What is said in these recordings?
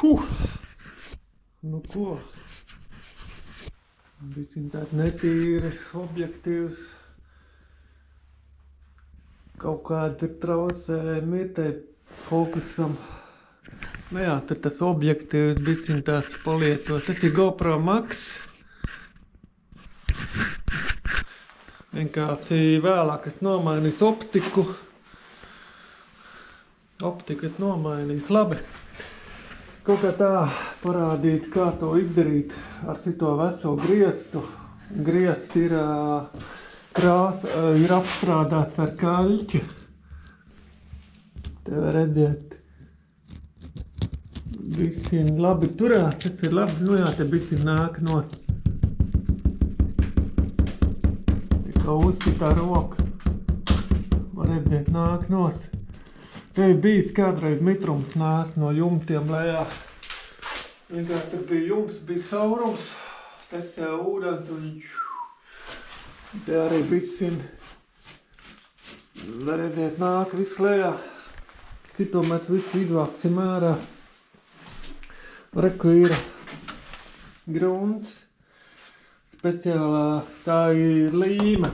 Nu ko? Bišķiņ tāds netīri objektīvs. Kaut kādi tur traucējumi ir tai fokusam. Nu jā, tur tas objektīvs bišķiņ tāds paliecos. Tas ir GoPro Max. Vienkārši vēlāk es nomainīju optiku. Optiku es nomainīju labi. Kaut kā tā parādīts, kā to izdarīt ar šito veco griestu. Griests ir ir apstrādāts ar kaļķi. Te var redzēt. Bišķiņ labi turās, tas ir labi. Nu jā, te bišķiņ nāk nost. Kā uzsitā roka. Var redzēt, nāk nost. Te ir bijis kādreiz mitrums nāk no jumtiem lejā. Vienkārši tur bija jums, bija saurums. Tas jau ūdens un te arī bišķiņ. Var redzēt, nāk viss lejā. Cito mēs visu izvāksim ārā. Reku ir grunts. Speciālā tā ir līme.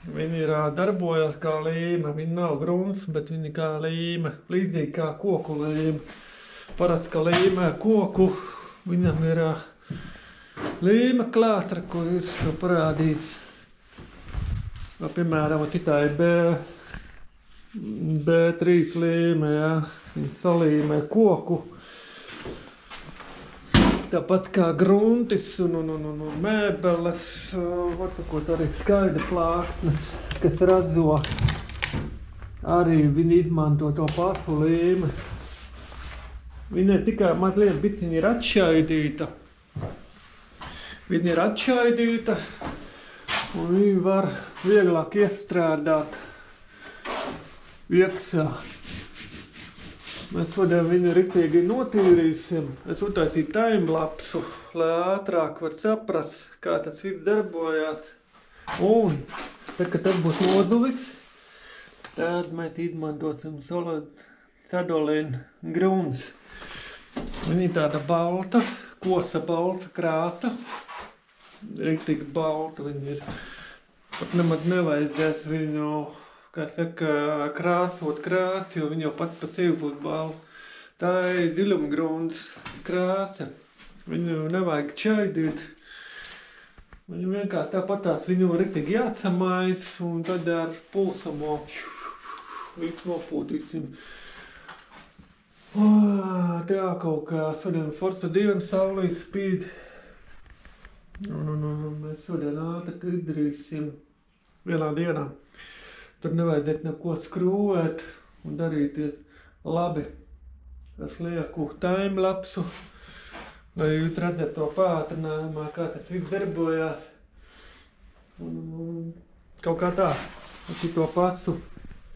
Viņi ir darbojas kā līme. Viņi nav grunts, bet viņi kā līme. Līdzīgi kā koku līme. Parasti, ka līmē koku, viņam ir līme klātra, ko ir to parādīts. Piemēram, citā ir B3 līme, jā. Viņi salīmē koku. Tāpat kā gruntis un mēbeles, varbūt arī skaidra plāksnes, kas radzo. Arī viņi izmanto to pašu līmi. Viņa tikai mazliet bišķiņ ir atšķaidīta. Viņa ir atšķaidīta un viņi var vieglāk iestrādāt iekšā. Mēs šodien viņu riktīgi notīrīsim. Es utaisīju timelapsu, lai ātrāk var saprast, kā tas viss darbojās. Un, tad, kad tas būs nodulis, tad mēs izmantosim sadolīnu grunts. Viņa ir tāda balta, kosa balta krāsa. Riktīgi balta viņa ir. Pat nemaz nevajadzēs viņu, kā saka, krāsot krāsi, jo viņa jau pat pa sevi būs balta. Tā ir dziļumgrunts krāsa. Viņu nevajag čaidīt. Viņu vienkārši tāpatās viņu riktīgi jāatsamājas un tad ar pulsamo visu nopūtīsim. Tā kaut kā šodien forsa diena, saulīt spīd. Mēs šodien ātri izdarīsim vienā dienā. Tur nevajadzētu neko skrūvēt un darīties labi. Es lieku timelapsu, lai jūs redzat to pātrinājumā, kā tas viss darbojās. Kaut kā tā, to pasu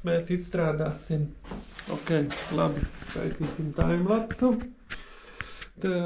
mēs izstrādāsim. Ok, labi, skaitīsim timelapsu. Tā.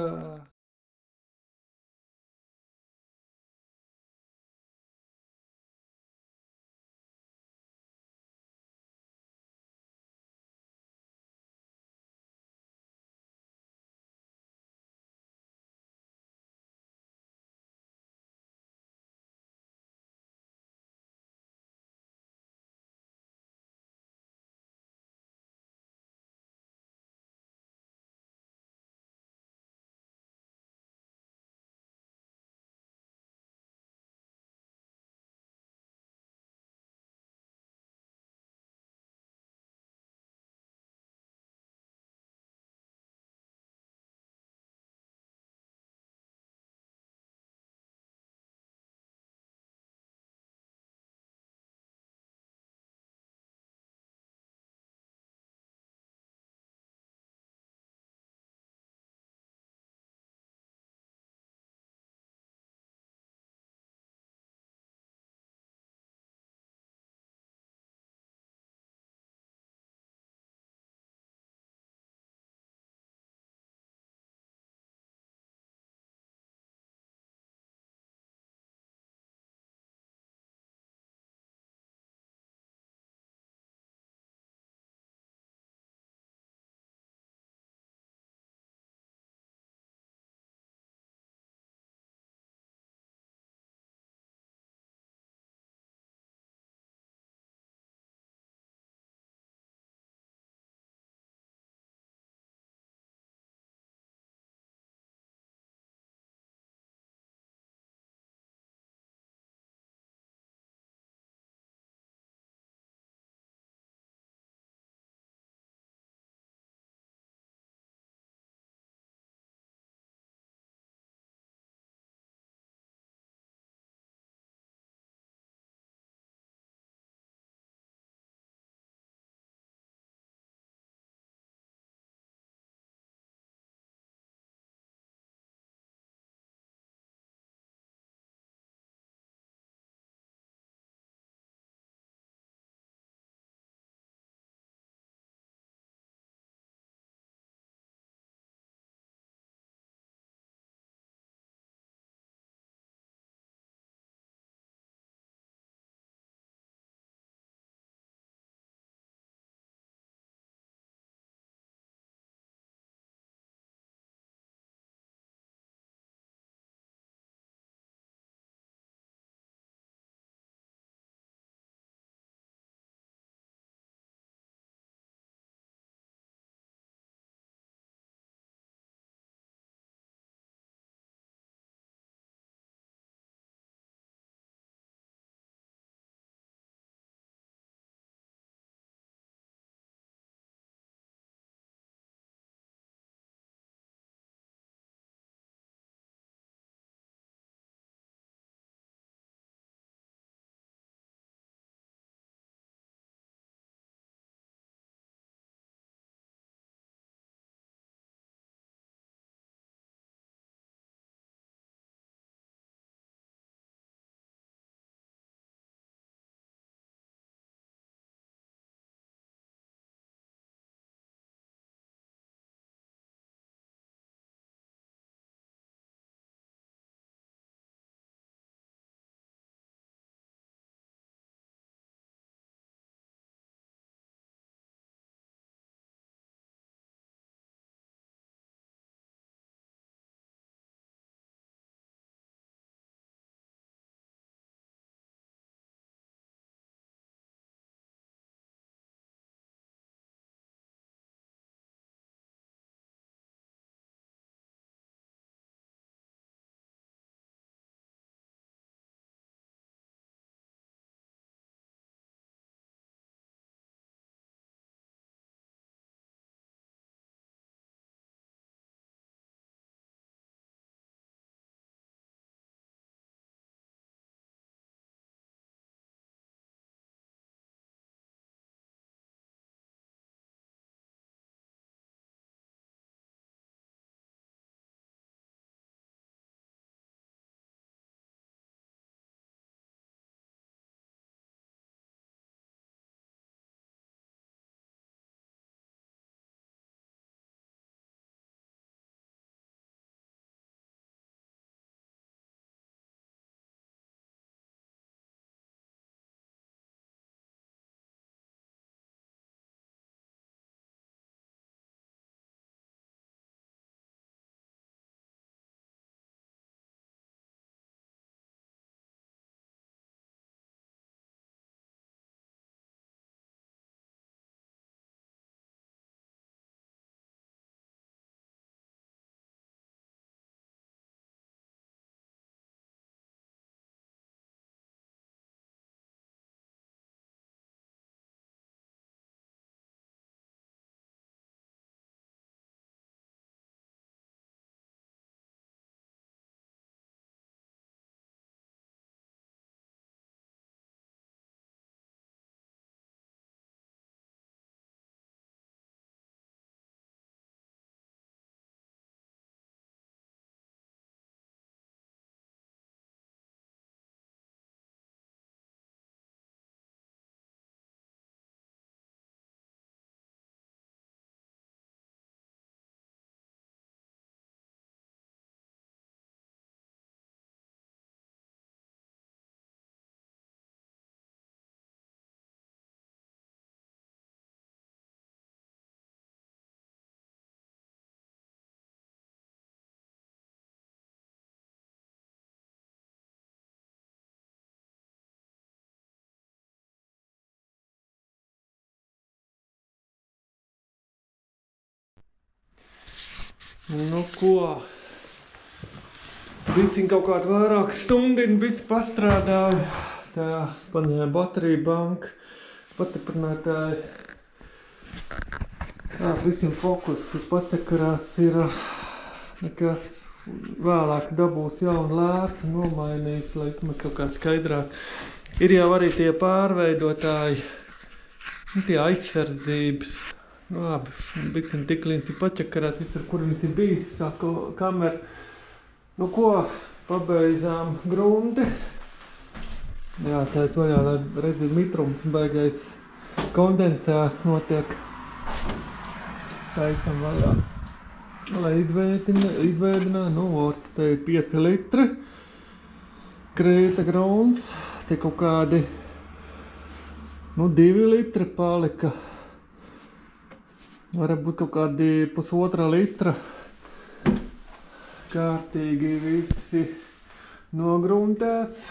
Nu ko? Biciņ kaut kādu vairāk stundinu bici pastrādāju. Tā paņēma bateriju banku, paturpinātāju. Tā, biciņ fokus pacekarās ir nekas vēlāk dabūs jaunu lēcu un nomainījis, lai man kaut kā skaidrāk. Ir jau arī tie pārveidotāji, tie aizsardzības. Nu, labi, biciņ tik līdz ir paķakarāt visur, kur viņš ir bijis, tā kamera. Nu ko, pabeidzām grunti. Jā, tā ir vaļā, lai redzēt mitrums baigais kondensēs notiek. Taikam vaļā. Lai izvēdinā, nu, te ir 5 litri. Krēta gruns, te kaut kādi, nu, 2 litri palika. Varbūt kaut kādi 1,5 litra. Kārtīgi visi nogruntēs.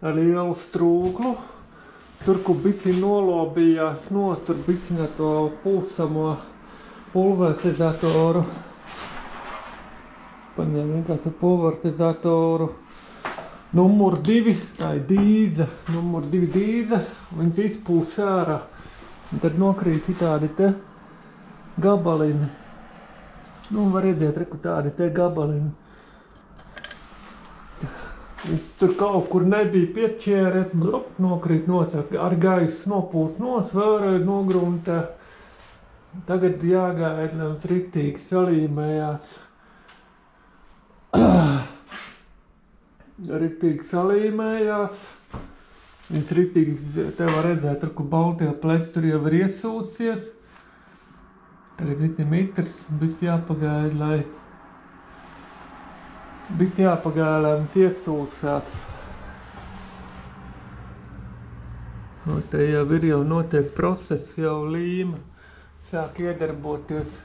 Ar lielu strūklu. Tur, kur bici nolobījās nost, tur bici ar to pulsamo pulverizatoru. Paņem vienkārši ar pulverizatoru. Numur 2, tā ir dīza. Numur 2 dīza. Viņš izpūs ārā. Un tad nokrīt tādi te gabaliņi. Nu, var redzēt, reku tādi te gabaliņi. Viņš tur kaut kur nebija piečērēt, nokrīt nosaka, ar gaisu nopūt nos, vēlreiz nogruntē. Tagad jāgaida, lai mums riktīgi salīmējās. Riktīgi salīmējās. Viņš riktīgi, te var redzēt, tur, kur baltie pleci, tur jau ir iesūcies. Tagad viņš ir mitrs, viss jāpagaida, lai viņš iesūsās. Nu, te jau notiek process, jau līma sāk iedarboties.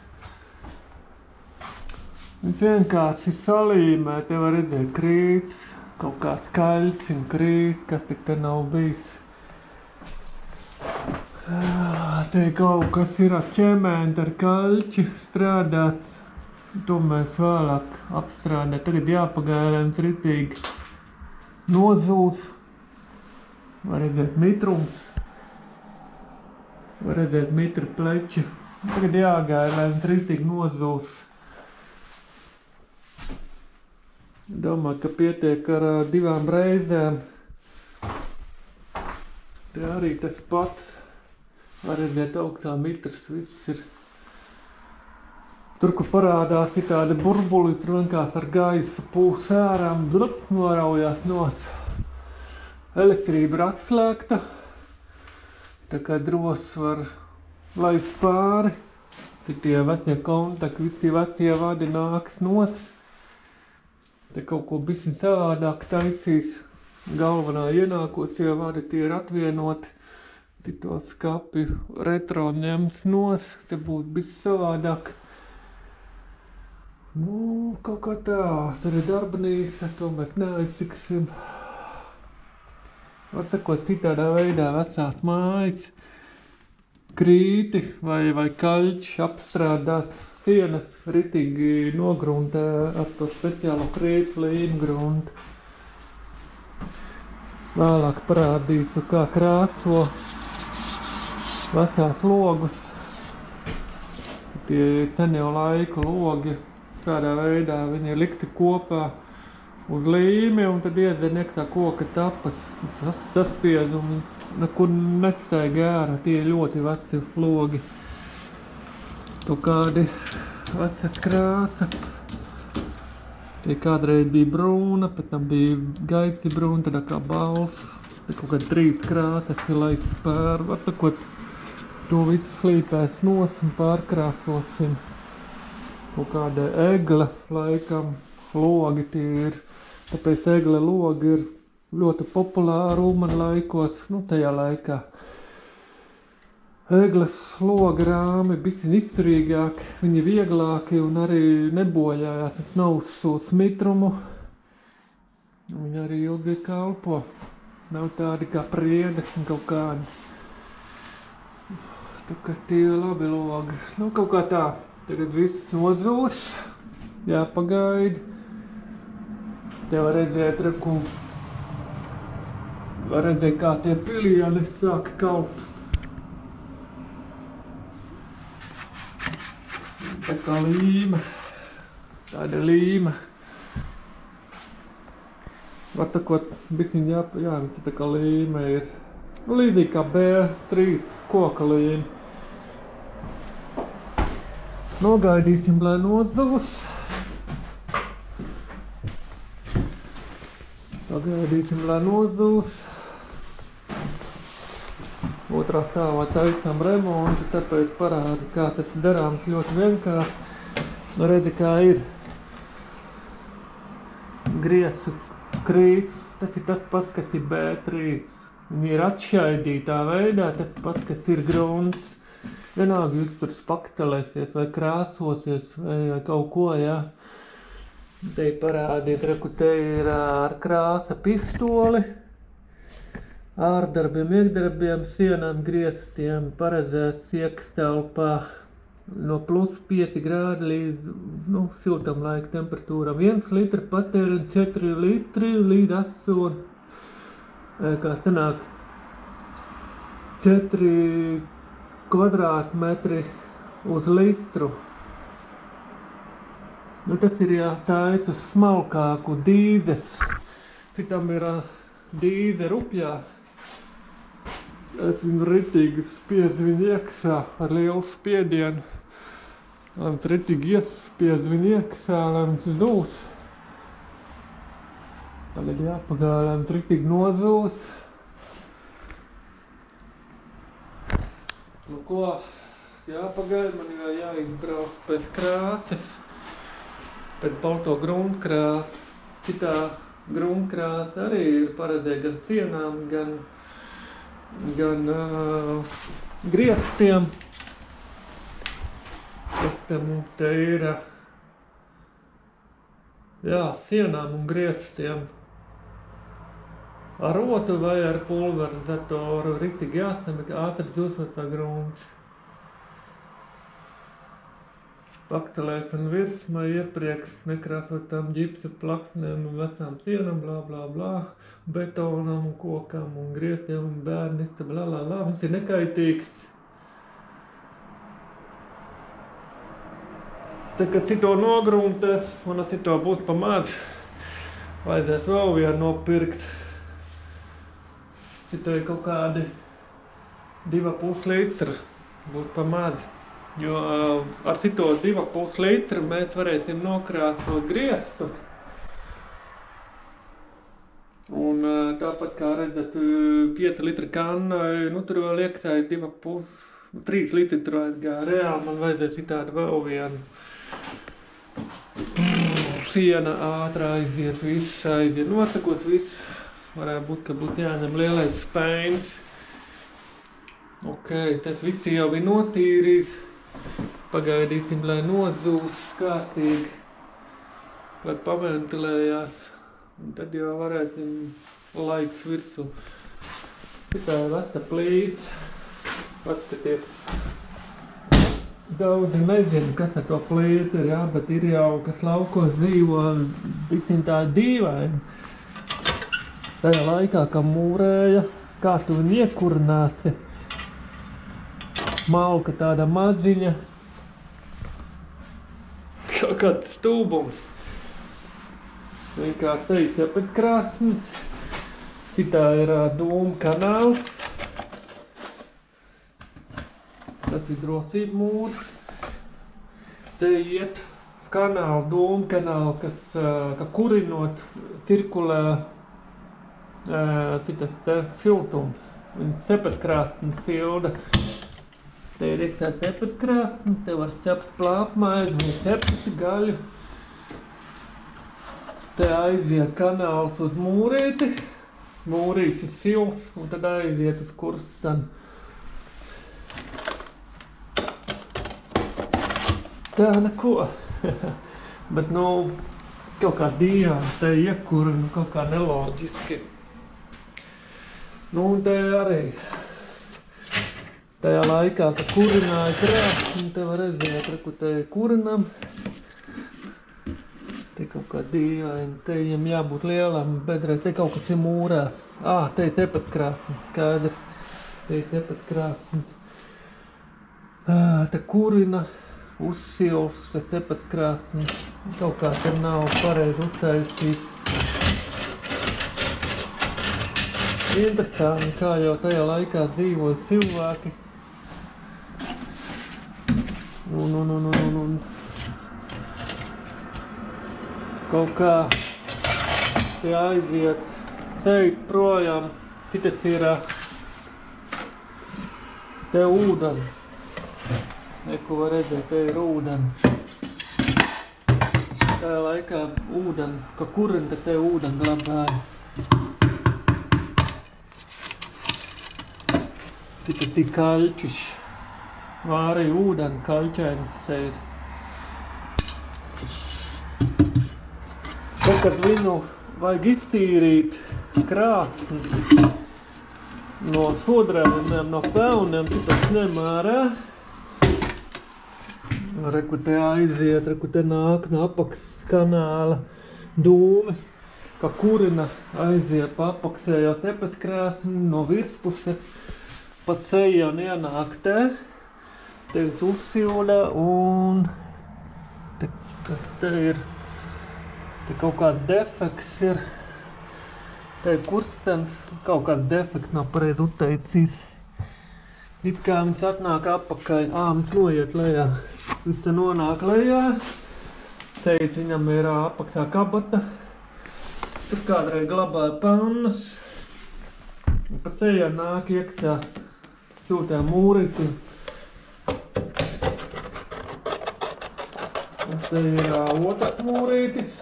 Viņš vienkārši salīmē, te var redzēt krīts, kaut kā skaļš un krīts, kas tik te nav bijis. Te kaut kas ir ar ķemēnti, ar kaļķi strādāts. To mēs vēlāk apstrādāt. Tagad jāpagaida, viņš ritīgi nozūs. Var redzēt mitrums. Var redzēt mitru pleči. Tagad jāgaida, lai viņš ritīgi nozūs. Domāju, ka pietiek ar 2 reizēm. Te arī tas pats. Var redzēt augstā mitrs, viss ir. Tur, kur parādās ir tādi burbuli, tur vienkārši ar gaisu pūs ārā, noraujās nos. Elektrība ir atslēgta. Tā kā dros var laist pāri. Tie vecie kontakti, visi vecie vadi nāks nos. Te kaut ko bišķiņ savādāk taisīs. Galvenā ienākošie vadi tie ir atvienoti. Cito skapi retro ņemts nos. Te būs bišķi savādāk. Nu, kaut kā tā. Tur ir darbnīca, tomēr neaizsiksim. Var sakot, citādā veidā vecās mājas. Krīti vai kaļķi apstrādās sienas, ritīgi nogruntē ar to speciālo krītu līmu gruntu. Vēlāk parādīšu, kā krāso vecās logus. Tie senio laiku logi, kādā veidā viņi ir likti kopā uz līmi, un tad iedzen iekšā koka tapas, saspiedz un nekur nestaigā ārā. Tie ļoti veci logi. Tu kādi vecas krāsas. Tie kādreiz bija brūna, pēc tam bija gaici brūna, tad kā bals. Te kaut kādi 3 krāsas ir laiks pār. Var sakot, to visu slīpēs nos un pārkrāsosim. Kaut kāda egla laikam, logi tie ir. Tāpēc egle logi ir ļoti populāri Ulmana laikos, nu tajā laikā. Egles logi rāmi bišķiņ izturīgāki, viņi vieglāki un arī nebojājās, nav uzsūc mitrumu. Viņi arī ilgi kalpo, nav tādi kā priedes un kaut kādi. Tā kā tie labi logi, nu kaut kā tā. Tagad viss nozūs, jāpagaida. Te var redzēt, kā tie pilieni sāka kalt. Tā kā līme, tāda līme. Var sakot, biciņ tā kā līme ir. Līdzīgi kā B3 koka līme. Nogaidīsim, lai nozūs. Pagaidīsim, lai nozūs. Otrā stāvā taisām remontu, tāpēc parādu, kā tas darāms ļoti vienkārši. Redzi, kā ir griesu krīts. Tas ir tas pats, kas ir B3. Viņi ir atšķaidītā veidā, tas pats, kas ir grunts. Vienalga jūs tur spaktelēsies vai krāsosies vai kaut ko, jā. Te parādiet, te ir ar krāsa pistoli, ārdarbiem, iekdarbiem, sienām, griestiem, paredzēts iekštelpā no +5 grādi līdz, siltam laika temperatūram. 1 litra patēriņ 4 litri līdz 8, kā sanāk, 4 kvadrātmetri uz litru. Tas ir jāstājas uz smalkāku dīzes. Citam ir dīze rupjā. Es viņu ritīgi spiezu viņu iekšā ar lielu spiedienu. Lai viņš ritīgi iespiez viņu iekšā, lai viņš zūs. Tagad jāpagaida, lai viņš ritīgi nozūs. Nu ko, jāpagaida, man jāizbrauc pēc krāsas, pēc balto gruntkrāsa. Citā gruntkrāsa arī ir paredzēta gan sienām, gan griestiem. Kas te mums te ir? Jā, sienām un griestiem. Ar rotu vai ar pulverizatoru ritīgi jāsamika ātri dzūsotā grunts. Spaktelēsim virsmai iepriekš nekrāsotām ģipsa plaksnēm un vesām sienām, blā, blā, blā, betonam un kokam un griestiem un bērnista, blā, blā, blā. Mums ir nekaitīgs. Tā, kad šito nogruntēs, un šito būs pa maz, vajadzēs vēl vienu nopirkt. Šito ir kaut kādi 2,5 litri, būs pa maz. Jo ar šito 2,5 litru mēs varēsim nokrāsot griestu. Un tāpat kā redzat, 5 litri kannai, tur vēl iekšā 3 litri tur aizgāja. Reāli man vajadzēs tādu vēl vienu. Siena ātrā aiziet, viss aiziet. Nosakot viss, varētu būt, ka būtu jāņem lielais spēns. Ok, tas viss jau ir notīrīs. Pagaidīsim, lai nozūs kārtīgi, lai paventilējās. Un tad jau varēsim laiks virsū. Šitā ir veca plīts. Paskaties. Daudzi nezinu, kas ar to plīti ir, jā, bet ir jau, kas laukos dzīvo, biciņ tā dīvaini. Tajā laikā, kad mūrēja, kā tu viņu iekurināsi. Malka tāda maziņa. Kaut kāds stūbums. Vienkārši teica, pēc krāsnes. Citā ir dūmu kanāls. Tas ir drocību mūrs. Te iet kanālu, dūmu kanālu, kas kurinot cirkulē citas te siltums. Viņas cepeskrāsnes silda. Te ir iekšā cepeskrāsnes, te var cept plāpmaizi, vai cepesi gaļu. Te aiziet kanāls uz mūrīti. Mūrīs ir sils, un tad aiziet uz kurststanu. Tā neko. Bet, kaut kā dīvaini te iekurina, kaut kā neloģiski. Un te arī Tajā laikā, kad kurināja krāsni, te var redzēt, kur te kurinam. Te kaut kā dīvaini, te viņam jābūt lielam bedrē, te kaut kas ir mūrā. Te ir tepat krāsni, skaidrs. Te ir tepat krāsnis. Te kurina, uzsils, te tepat krāsnis. Kaut kā te nav pareizi uztaisīt. Interesanti, kā jau tajā laikā dzīvoja cilvēki. Un kaut kā te aiziet, ceit projām, citas ir te ūdeni. Neko var redzēt, te ir ūdeni. Tajā laikā ūdeni, ka kurina, te ūdeni glabāja. Citas ir kaļķis. Vārīja ūdeni, kaļķainis te ir. Tad, kad viņu vajag iztīrīt krāsni no sodrēniem, no pelniem, citas nemērē. Reku te aiziet, reku te nāk no apaks kanāla dūmi, ka kurina aiziet pa apaksējos tepes krāsni no virspuses, pa ceļu un ienāk te uz uzsilda un te ir te kaut kāds defekts ir, te ir kurstens, kaut kāds defekts nav pareizi uztaisīts. It kā viņš atnāk apakaļ, viņš noiet lejā, viņš te nonāk lejā, ceļš viņam ir apakšā kabata, tur kādreiz glabāja pannas, un pa ceļā nāk iekšā siltajā mūrītī. Un te ir otrs mūrītis.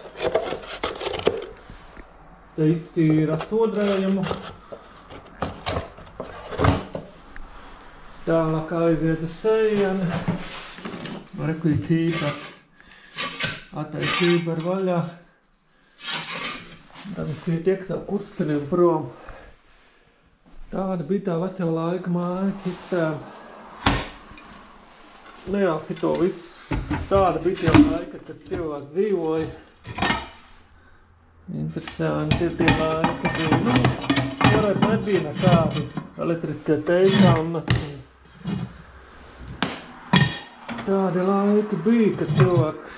Te iztīra sodrējumu. Tālāk aiziet uz sejieni. Reku ir cībars. Atais cībar vaļā. Tad es iet iekšā kursteniem prom. Tāda bija tā vecā laika mājas sistēma. Jā, to viss. Tāda bija tie laika, kad cilvēki dzīvoja. Interesanti ir tie laiki, kad varētu nebija nekādi elektriskie teikāmas. Tādi laiki bija, kad cilvēki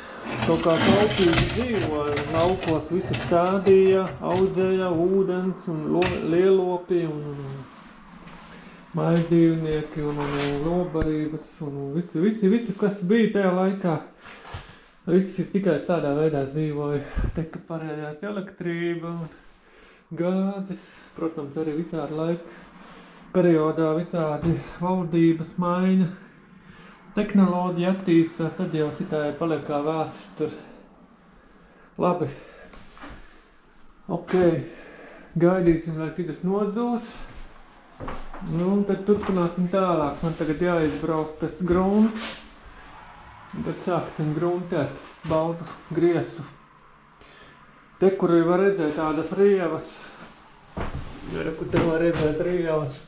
kaut kā taupīgi dzīvoja. Laukos visu stādīja, audzēja ūdens un lielopi un maizdzīvnieki un lobarības un visi, kas bija tajā laikā. Visi tikai tādā veidā dzīvoja. Tika parējās elektrība un gāzes. Protams, arī visādi laika periodā visādi valdības maiņa. Tehnoloģija attīstās, tad jau citādi paliek kā vēsture. Labi. Ok. Gaidīsim, lai citas nozūs. Un tad turpināsim tālāk. Man tagad jāizbrauc pēc grunta. Tad sāksim gruntēt baltu griestu. Te, kur var redzēt tādas rievas. Kur te var redzēt rievas.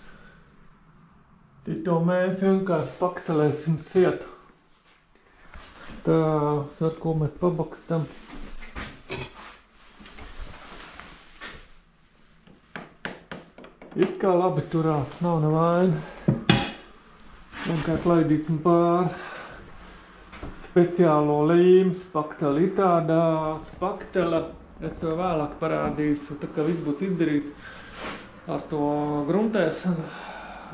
To mēs vienkārši paktelēsim cietu. Tā, ar ko mēs pabakstam. It kā labi turās, nav nevaina. Vienkārši laidīsim pāri. Speciālo līmu, spakteli ir tādā spaktela. Es to vēlāk parādīšu, tā kā viss būs izdarīts ar to gruntēšanu.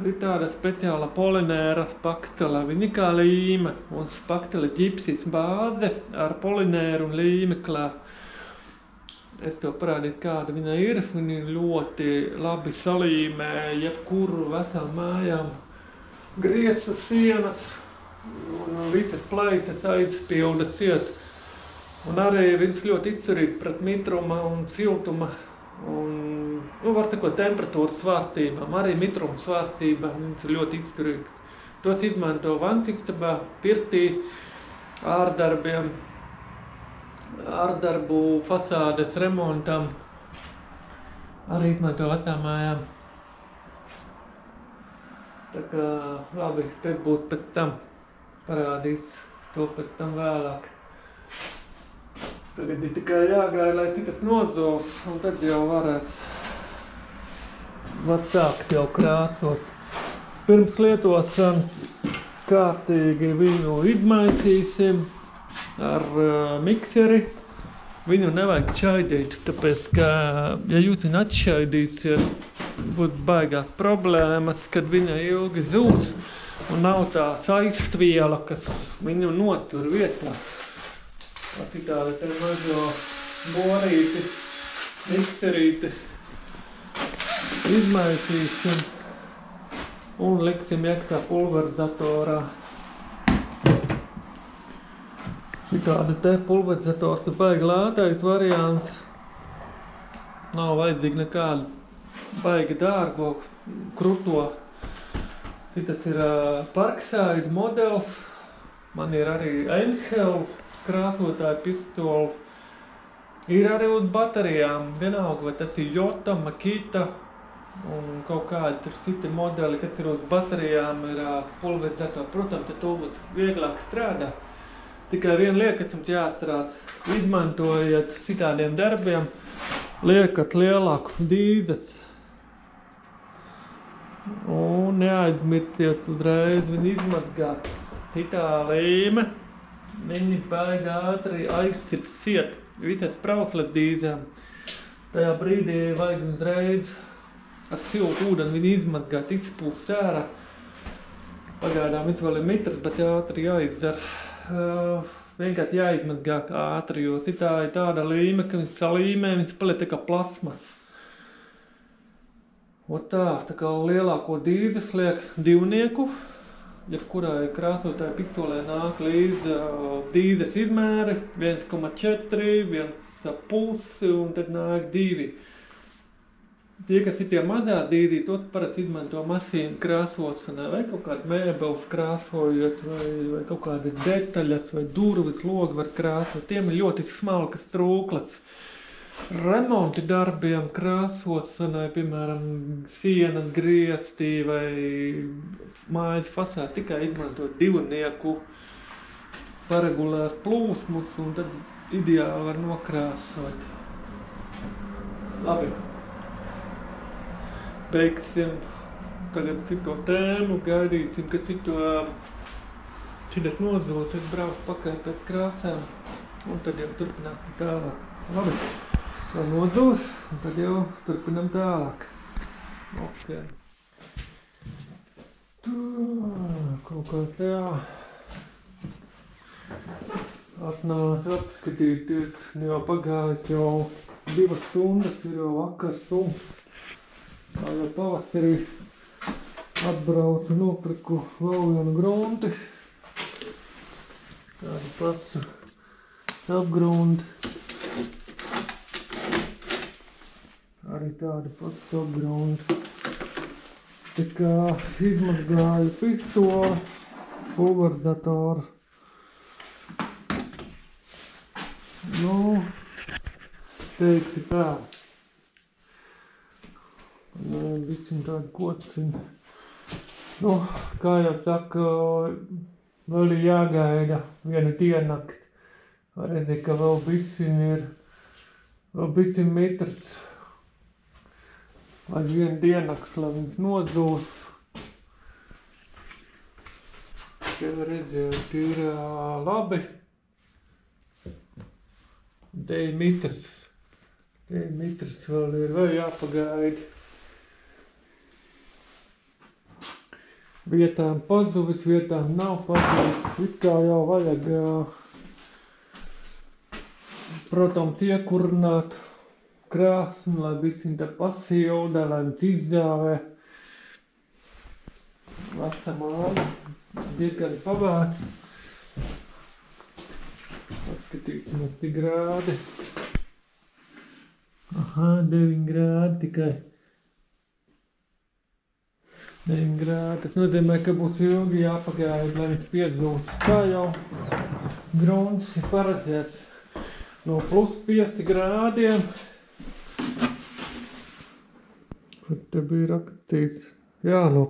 Ir tāda speciāla polinēra spaktela, viņa kā līme, un spaktela ģipsis bāze ar polinēru un līme klāt. Es to parādīšu, kāda viņa ir. Viņa ļoti labi salīmē jebkuru veselu mājām griestu sienas. Un visas plaitas aizpilda ciet. Un arī viņš ļoti izturīgi pret mitruma un siltuma un, var sakot, temperatūras svārstībām. Arī mitruma svārstībām viņš ir ļoti izturīgs. Tos izmanto vansistabā, pirtī, ārdarbiem, ārdarbu fasādes remontam. Arī izmanto vecām mājām. Tā kā, labi, tas būs pēc tam parādīs, to pēc tam vēlāk. Tagad ir tikai jāgaida, lai citas nozols, un tad jau var sākt jau krāsot. Pirms lietosim kārtīgi viņu izmaisīsim ar mikseri. Viņu nevajag čaidīt, tāpēc, ka, ja jūs viņu atšaidīsiet, būs baigās problēmas, kad viņa ilgi zūs un nav tā saistviela, kas viņu notur vietā. Citādi te mazo borīti, mikserīti izmaisīsim un liksim iekšā pulverizatorā. Citādi te pulverizators ir baigi lētais variants. Nav vajadzīgi nekādu baigi dārgo, kruto. Citas ir Parkside modelis. Man ir arī Enhel krāsotāja pistola. Ir arī uz baterijām. Vienalga, vai tas ir Jota, Makita un kaut kādi tur citi modeli, kas ir uz baterijām, ir pulverizatori. Protams, te to būs vieglāk strādāt. Tikai viena lieta, kas jums jāatcerās, izmantojiet citādiem darbiem, liekat lielāku dīdes. Un neaizmirstiet uzreiz viņu izmazgāt. Citā līme, viņi baigi ātri aizsiet visas sprauslas dīzēm. Tajā brīdī vajag uzreiz ar siltu ūdeni viņu izmazgāt, izpūst ārā. Pagaidām viņš vēl ir mitrs, bet ātri jāizdzer. Vienkārši jāizmazgā ātri, jo citā ir tāda līme, ka viņš salīmē, viņš paliek tā kā plasmas. Tā kā lielāko dīzes liek 2, jebkurai krāsotāja pistolē nāk līdz dīzes izmēri 1,4, 1,5 un tad nāk 2. Tie, kas ir tie mazā dīdī, tos parasti izmanto mašīnu krāsošanai, vai kaut kādu mēbeles krāsojot, vai kaut kādas detaļas, vai durvis, logi var krāsot. Tiem ir ļoti smalkas trūklas. Remonti darbiem krāsošanai, piemēram, sienas griestī vai mājas fasādi tikai izmanto 2 paregulēs plūsmus, un tad ideāli var nokrāsot. Labi. Beigsim tagad cito tēmu, gaidīsim, ka šitas nozols es braucu pakaļ pēc krāsām, un tad jau turpināsim tālāk. Labi, vēl nozols, un tad jau turpinam tālāk. Ok. Kaut kā tā. Atnāc apskatīties, jau pagājis jau 2 stundas, ir jau vakars un kā jau pavasarī atbraucu, nopirku vēl vienu grunti. Tādu pasu apgrunti. Arī tādu pasu apgrunti. Tā kā izmazgāju pistoli, pulverizatoru. Teikti tā. Vicim tādu kociņu. Kā jau saka, vēl ir jāgaida viena diennakti. Redzi, ka vēl bisim mitrs. Lai viena diennakts, lai viņas nodzūs. Tev redzēt, ir labi. Te ir mitrs. Vēl ir jāpagaida. Vietām pazuvis, vietām nav pazuvis. It kā jau vajag, protams, iekurināt krāsni, lai visiem te pasilda, lai viņš izdāvē. Vecā māla diezgan pavāc. Paskatīsimies, cik grādi. 9 grādi tikai. 9 grādi. Tas nozīmē, ka būs ilgi jāpagaida, lai viņš piezūst. Kā jau grunts ir paredzēts no +5 grādiem. Kur te bija rakstīts? Jā, no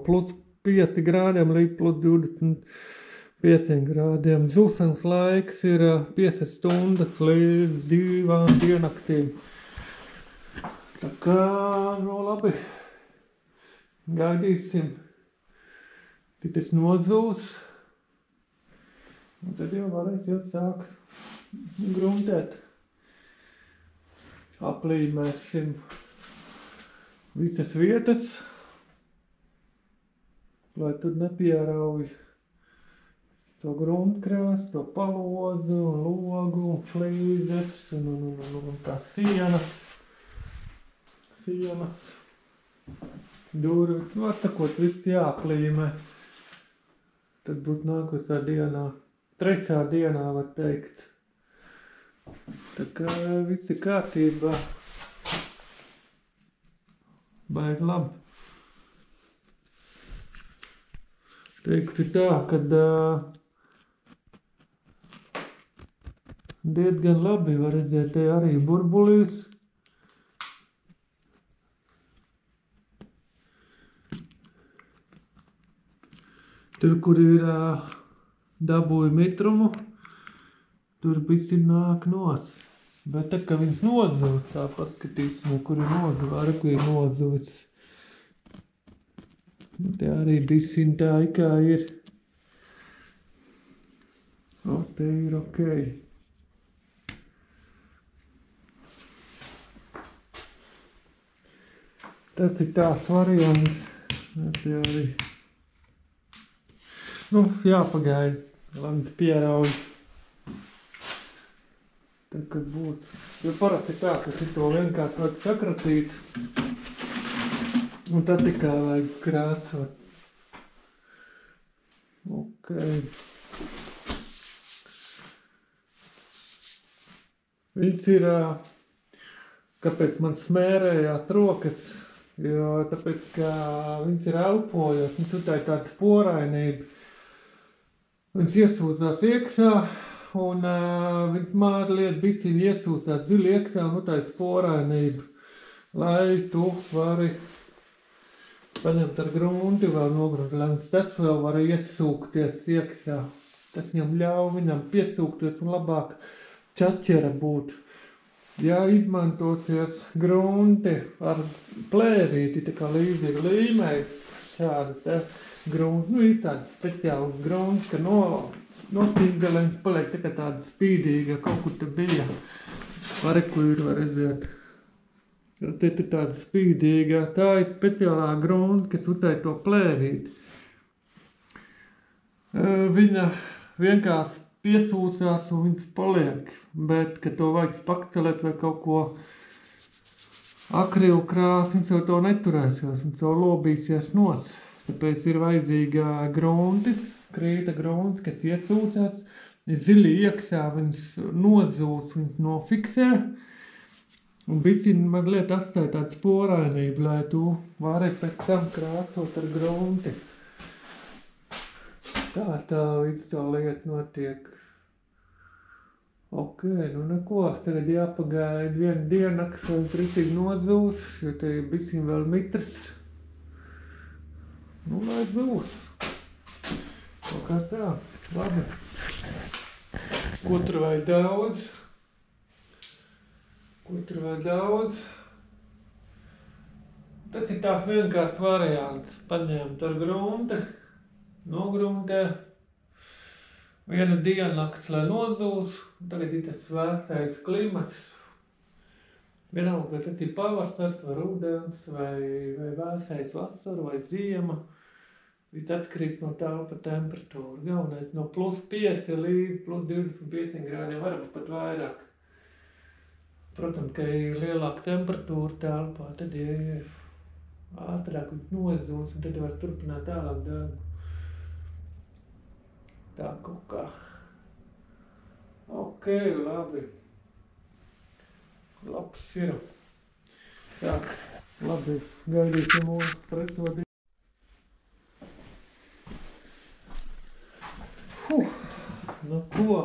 5 grādiem līdz plus 25 grādiem. Zūšanas laiks ir 5 stundas līdz 2 diennaktīm. Tā kā, labi, gaidīsim, cik tas nozūs. Un tad jau varēs sāks gruntēt. Aplīmēsim visas vietas, lai tur nepierauj to gruntkrāstu, to palodzu, un logu, un flīzes, un tās sienas, durvis. Atsakot, viss jāaplīmē. Tad būtu nākošā dienā. 3. dienā, var teikt. Tā kā viss ir kārtībā. Baigi labi. Teiktu tā, kad diezgan labi var redzēt te arī burbulīs. Tur, kur ir dabūju mitrumu, tur visi nāk nos. Bet tā, ka viņš nodzuvis, tā paskatīsim, kur ir nodzuvis, arī kur ir nodzuvis. Te arī bisiņ tā ikā ir. O, te ir ok. Tas ir tās variants. Te arī. Jāpagaida, lai viņš pierauj. Tā, kad būs. Jo parasti tā, ka šito vienkārši vajag sakratīt. Un tad tikai vajag krāsot. Ok. Viņš ir, kāpēc man smērējās rokas, jo tāpēc, ka viņš ir elpojot, viņš tur tāda sporainība. Viņš iesūcās iekšā, un viņš mazliet biciņi iesūcās zili iekšā, tā ir sporainība, lai tu vari paņemt ar grunti vēl nogrunt, lai tas vēl var iesūkties iekšā. Tas viņam ļauj viņam piesūkties un labāk čaķera būt. Ja izmantosies grunti ar plēvīti, tā kā līdzīgi līmei, šāda te grunti, ir tāda speciāla grunti, ka notīgaleņš paliek tikai tāda spīdīga, kaut kur te bija. Arī, ko ir, var redzēt. Te ir tāda spīdīga, tā ir speciālā grunti, kas utē to plēvīti. Viņa vienkārši piesūcās un viņas paliek, bet, kad to vajag spakstelēt vai kaut ko akrilu krāsu, viņš jau to neturēsies, viņš jau lobīsies nos. Tāpēc ir vajadzīga gruntis, krīta gruntis, kas iesūcās, zili iekšā, viņas nodzūs, viņas nofiksē, un biciņi mazliet atstāja tādu sporainību, lai tu vari pēc tam krāsot ar grunti. Tā viss to lieta notiek. Ok, neko, tagad jāpagaida 1 diennakts, lai viņš ritīgi nodzūs, jo te ir biciņi vēl mitrs. Lai dzūs. Kaut kā tā, labi. Ko tur vajag daudz? Tas ir tās vienkārši variants. Paņemt ar grunti, nogruntē, 1 diennakts, lai nodzūs. Tagad ir tas vēsais klimats. Vienalga, vai tas ir pavasars, vai rudens, vai vēsais vasara, vai ziema. Viss atkarīgs no telpa temperatūra. Galvenais no +5 līdz +25 grādiem, varbūt pat vairāk. Protams, ka ir lielāka temperatūra telpā, tad ir ātrāk viņš nozūs, un tad var turpināt tālāk darbu. Tā kaut kā. Ok, labi. Labs ir. Tā, labi, gaidīsim mūsu pretodī. Nu ko?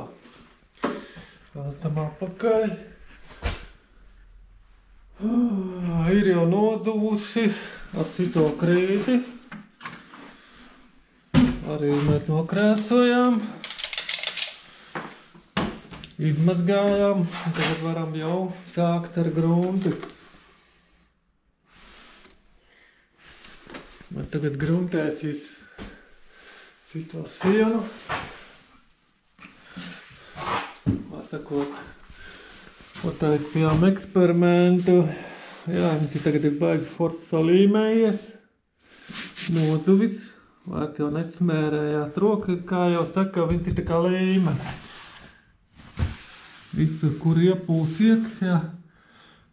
Esam apakaļ. Ir jau nodzūsi ar šito krīti. Arī mēs nokrēsojām. Izmazgājām. Tagad varam jau sākt ar grunti. Man tagad gruntēsīs cito sienu. Pasakot, pataisījām eksperimentu. Jā, viņš tagad ir baigi forši salīmējies. Nodzuvis. Vairs jau nesmērējās rokas, kā jau saka, viņš ir tā kā līmeni. Visur, kur iepūs iekšā,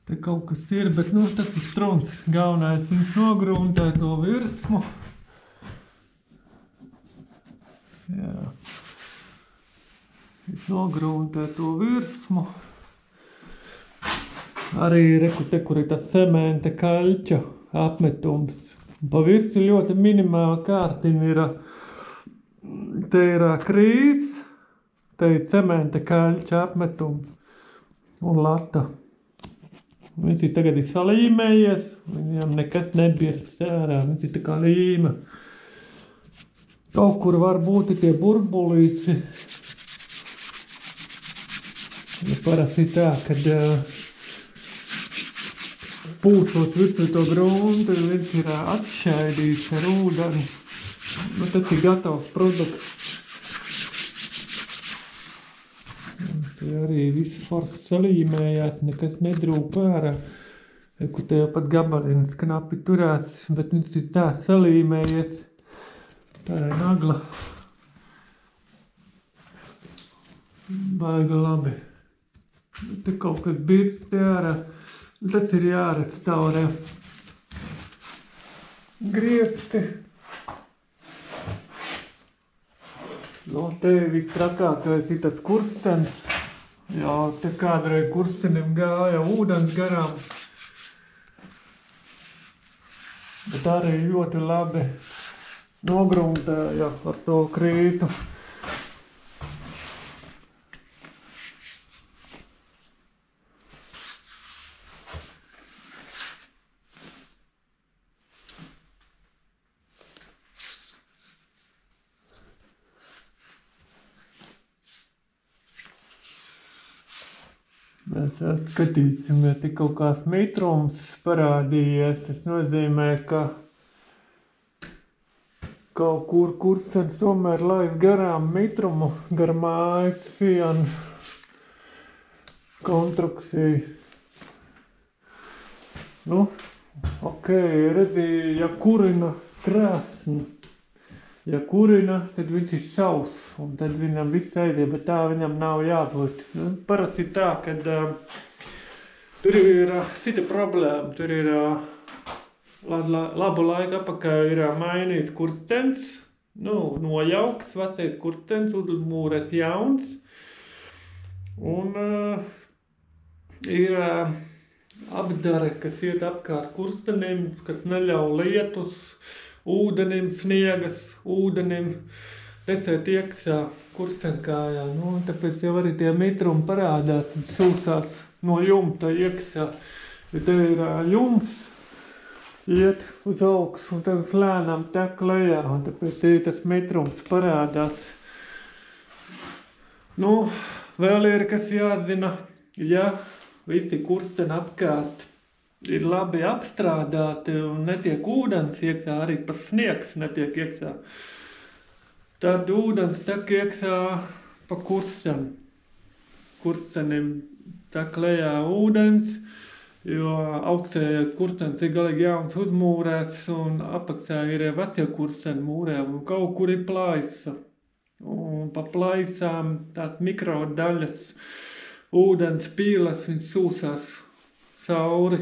te kaut kas ir, bet nu tas ir strums. Galvenais viņš nogruntē to virsmu. Jā. Viņš nogruntē to virsmu. Arī reku te, kur ir tas cementa kaļķa apmetums. Pa visu ļoti minimāla kārtiņa ir, te ir krīs, te ir cementa kaļķa apmetums un lata. Viņš ir tagad salīmējies, viņam nekas nebirst ārā, viņš ir tā kā līme. Kaut kur var būt tie burbulīci. Parasti tā, kad pūšot visu to gruntu, viņš ir atšķaidījis ar ūdeni. Nu, tas ir gatavs produkts. Te arī viss forši salīmējās, nekas nedrūp ārā. Kur te jau pat gabaliņas knapi turās, bet viņš ir tā salīmējies. Tā ir nagla. Baiga labi. Te kaut kas birst te ārā. Tas ir jārestaurē. Griezti. No te vistrakākais ir tas kurstenis. Jā, te kādreiz kurstenim gāja ūdens garām. Bet arī ļoti labi nogruntēja ar to krītu. Mēs skatīsim, ja tik kaut kāds mitrums parādījies. Tas nozīmē, ka kaut kur kurstenis tomēr laiz garām mitrumu, gar mājas sienu konstrukciju. Nu, ok, redzīju, ja kurina krāsni. Ja kurina, tad viņš ir savs, un tad viņam viss aiziet, bet tā viņam nav jābūt. Nu, parasti tā, kad tur ir cita problēma. Tur ir labu laiku apakaļ ir mainīt kurstenis, nu, nojauks, vasēt kurstenis, uzmūrēt jauns. Un ir apdare, kas iet apkārt kurstenim, kas neļauj lietus, ūdenim, sniegas, ūdenim, desēt iekšā kurstenkājā. Nu, tāpēc jau arī tie mitrumi parādās, sūsās no jumta iekšā. Ja te ir jumts, iet uz augstu un tad lēnām tek lejā, un tāpēc arī tas mitrums parādās. Nu, vēl ir kas jāzina, ja visi kursteni apkārt ir labi apstrādāti un netiek ūdens iekšā, arī pat sniegs netiek iekšā. Tad ūdens tek iekšā pa kursteni. Kurstenim tek lejā ūdens, jo augstējais kurstenis ir galīgi jauns uzmūrēs un apakšā ir vecie kursteni mūrē un kaut kur ir plaisa. Un pa plaisām tās mikrodaļas ūdens pīles, viņas sūsās cauri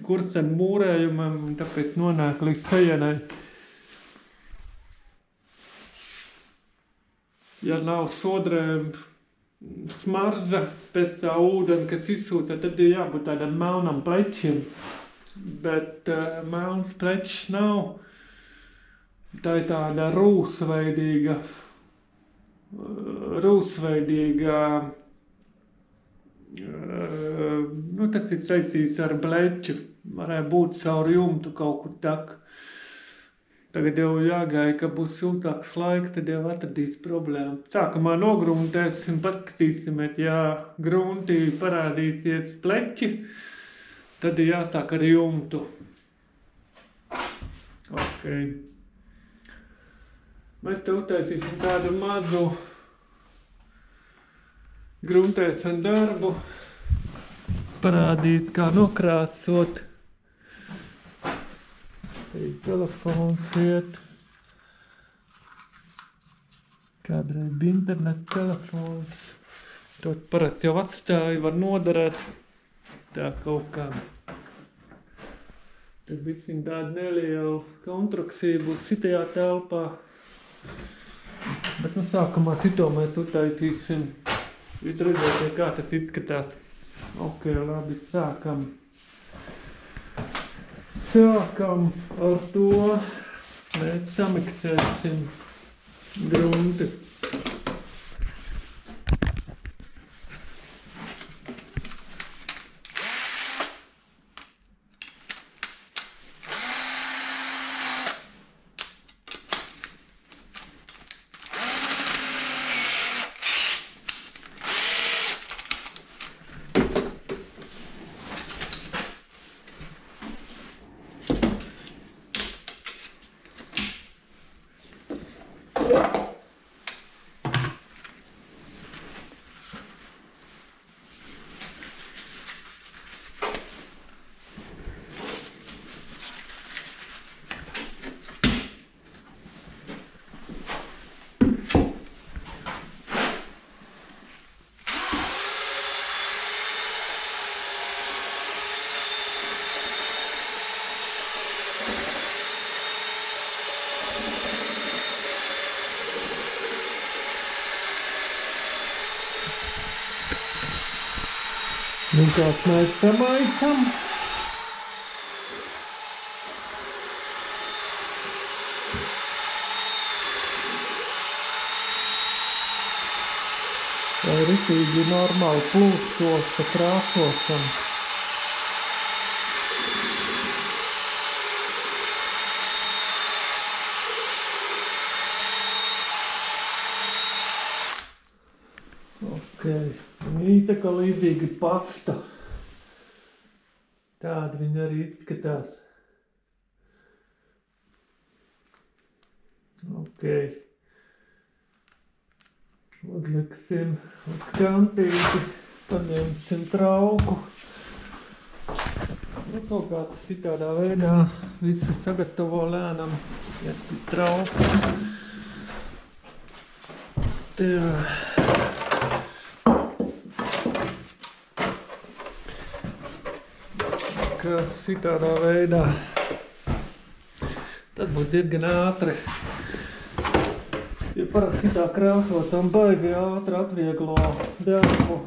kursteni mūrējumam, un tāpēc nonāk līdz sejenai. Ja nav sodrēm smarža pēc tā ūdeni, kas izsūta, tad ir jābūt tādam melnam plečim. Bet melns plečs nav. Tā ir tāda rūsveidīga, nu, tas ir saistīts ar bleču. Varētu būt caur jumtu kaut kur tak. Tagad jau jāgaida, ka būs siltāks laiks, tad jau atradīs problēmu. Sākumā nogruntēsim, paskatīsimies, ja gruntī parādīsies pleķi, tad ir jāsāk ar jumtu. Ok. Mēs te uztaisīsim tādu mazu gruntēšanu darbu. Parādīs, kā nokrāsot. Te ir telefons iet. Kādreiz bija interneta telefons. To parasti jau atstāju, var noderēt. Tā kaut kā. Tad bišķiņ tāda neliela konstrukcija būs šitajā telpā. Bet sākumā šito mēs uztaisīsim. Jūs redzēsiet, kā tas izskatās. Ok, labi, sākam. Sākam ar to. Mēs samiksēsim grunti. Vienkārši mēs samaisam. Lai ritīgi normāli plūstos pa krāsošam. Ok, mīta, ka līdzīgi pasta. Tāda viņa arī izskatās. Ok. Uzliksim uz kantīti, paņemsim trauku. Kaut kā tas ir tādā veidā, visu sagatavo lēnam, ja trauku. Tā. Kas šitādā veidā. Tad būs diezgan ātri. Ja parasti šitā krāsot, tam baigi ātri atvieglo darbu.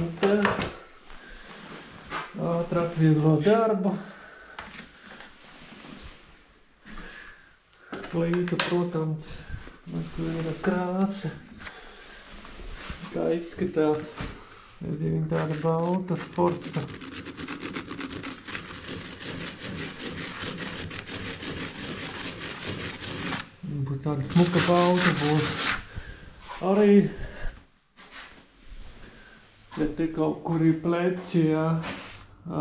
Un te ātri atvieglo darbu. Plīta, protams, ir krāsa. Kā izskatās, viņa tāda balta sporta. Būs tāda smuka balta, būs arī, ja te kaut kur ir pleči, jā,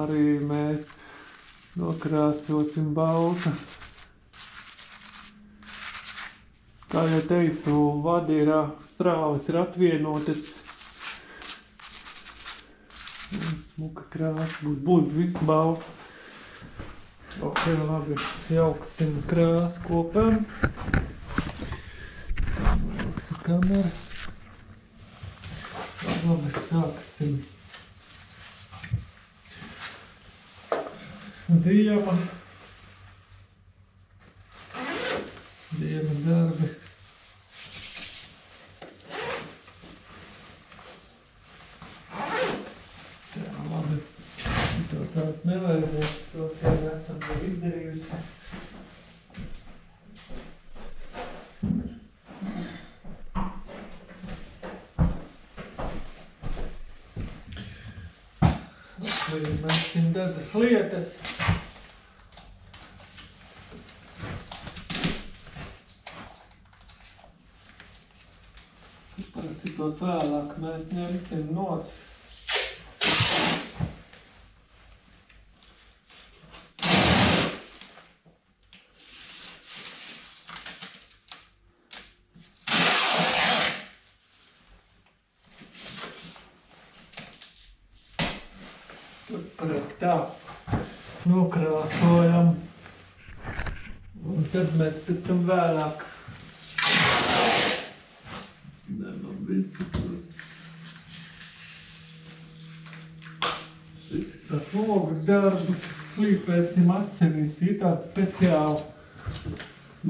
arī mēs nokrāsosim balta. Kā jau teicu, vadi ir strāvis ir atvienotas. Smuka krāsa būs viss balts. Ok, labi, jauksim krāsu kopā. Jauksim kameru. Labi, sāksim. Dieva darbi. Tātad nevajadzēs tos jau esam jau izdarījusi. Mēs šim pieredzes lietas. Parasti to vēlāk mēs ņemsim nos. Turpēc tā nokrāsojam. Un tad mēs tam vēlāk. Tas logas darbus slīpēsim atsevišķi. Ir tāda speciāla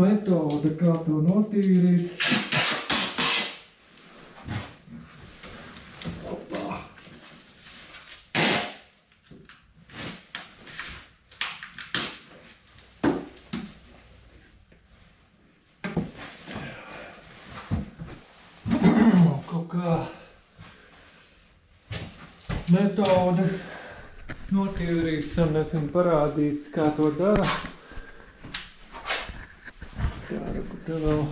metode, kā to notīrīt. Kaut kā metode notīrīsim, es viņu parādīšu, kā to dara. Tā, te vēl.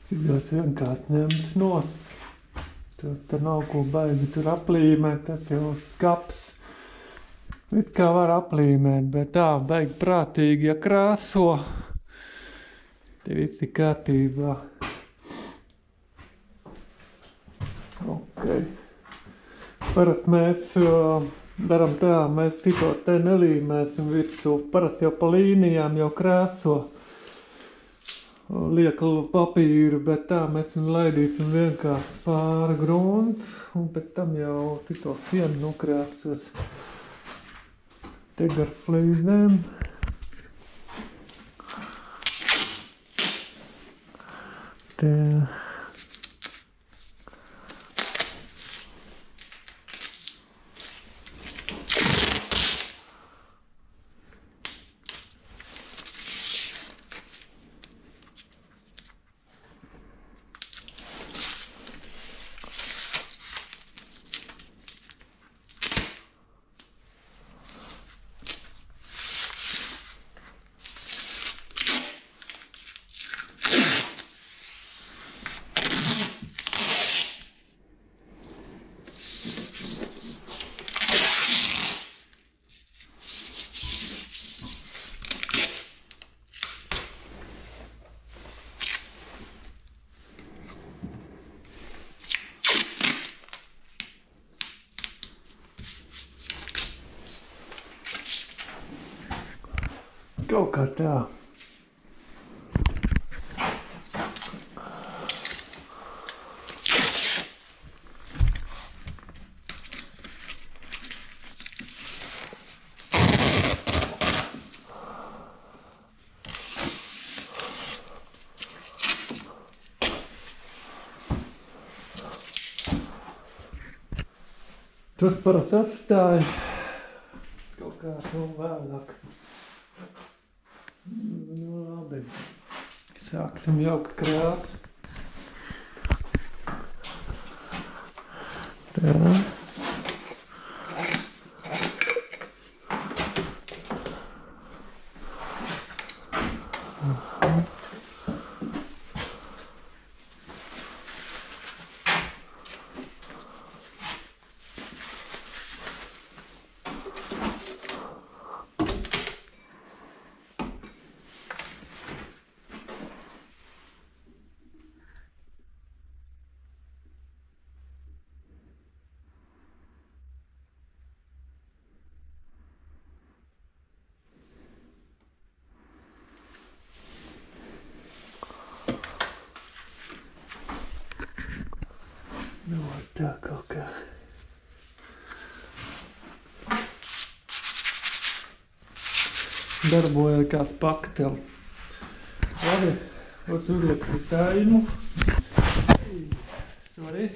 Cik ļoti vienkārši ņemts nost. Tur nav ko baigi tur aplīmēt, tas jau skapts. It kā var aplīmēt, bet tā baigi prātīgi, ja krāso. Te viss ir kārtībā. Ok. Parasti mēs daram tā, mēs cito te nelīmēsim virsū. Parasti jau pa līnijām jau krāso. Liek papīru, bet tā mēs viņu laidīsim vienkārši pāri grunts un pēc tam jau cito sienu nokrāsos. Te gar flīzēm. Te. Kaut kā tā. Tas parasti atstāja kaut kā to vēlāk. Nu, labi. Sāksim jaukt krāsu. Tā. darbojās pakteli. Labi, uzliksim taimu. Sorry.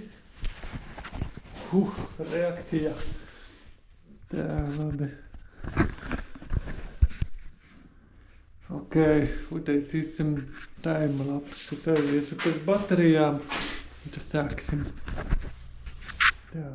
Reakcija. Tā, labi. Ok, uztaisīsim taima lapus. Es aiziešu pēc baterijām. Tad sāksim. Tā.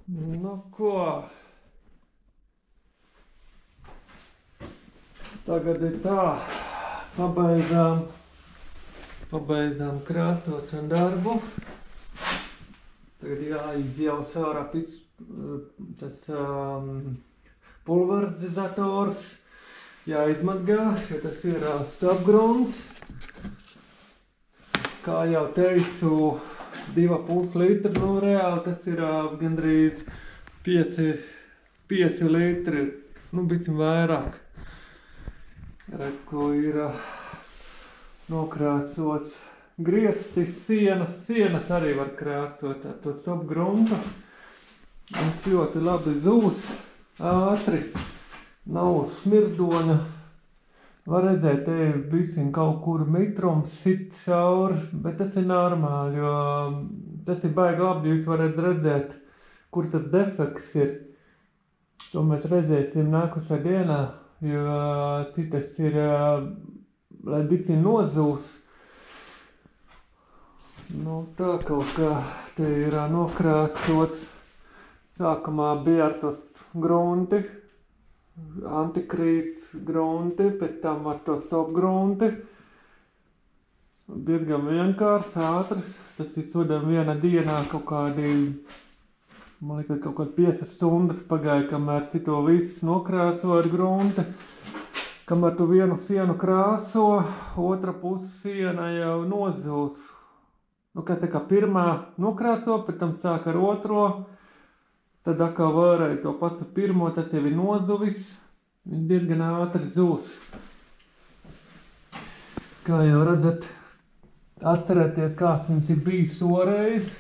Nu ko? Tagad ir tā. Pabeidzām krāsošanu darbu. Tagad jāizjauc ārā tas pulverizators. Jāizmazgā, jo tas ir stopgrunts. Kā jau teicu, 2,5 litri, nu reāli tas ir gandrīz 5 litri, nu bišķi vairāk. Ko ir nokrāsots griestis, sienas arī var krāsot ar to stopgruntu. Tas ļoti labi zūs, ātri, nav smirdoņa. Var redzēt, te ir bišķiņ kaut kur mitrums sit cauri, bet tas ir normāli, jo tas ir baigi labi, jūs varat redzēt, kur tas defekts ir. To mēs redzēsim nākošajā dienā, jo citas ir, lai bišķiņ nozūs. Nu, tā kaut kā te ir nokrāsots. Sākumā bija ar tos grunti. Antikrīts grunti, pēc tam ar to stopgrunti. Diezgan vienkāršs, ātrs. Tas ir sodam viena dienā kaut kādi, man liekas, kaut kādi 5 stundas pagāja, kamēr cito viss nokrāso ar grunti. Kamēr tu vienu sienu krāso, otra puse siena jau nozūs. Nu, kā tā kā pirmā nokrāso, pēc tam sāk ar otro. Tad atkal vēlreiz to pašu pirmo, tas jau ir nozuvis. Viņš diezgan ātri zūs. Kā jau redzat, atcerieties, kāds mums ir bijis toreiz.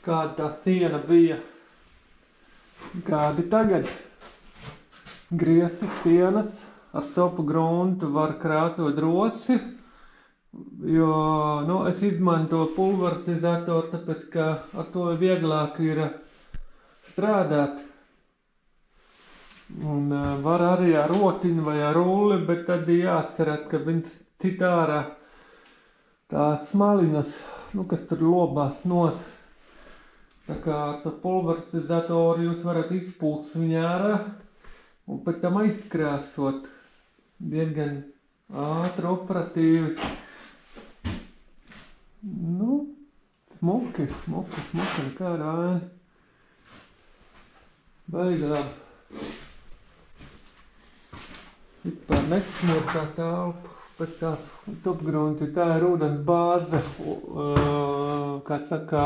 Kāda tā siena bija. Kādi tagad. Griesti sienas ar stopu gruntu var krāsot droši. Jo, nu, es izmantoju pulverizatoru, tāpēc, ka ar to vieglāk ir strādāt. Un var arī ar rotiņu vai ar rulli, bet tad jāatcerēt, ka viņš cit ārā tās maliņas, nu, kas tur lobās nos. Tā kā ar to pulverizatoru jūs varat izpūst viņu ārā un pēc tam aizkrāsot diezgan ātri, operatīvi. Nu, smuki, nekādā aina. Baigi labi. Vispār nesmēr tā telpa. Pēc tās topgrunti, tā ir ūdens bāze, kā saka,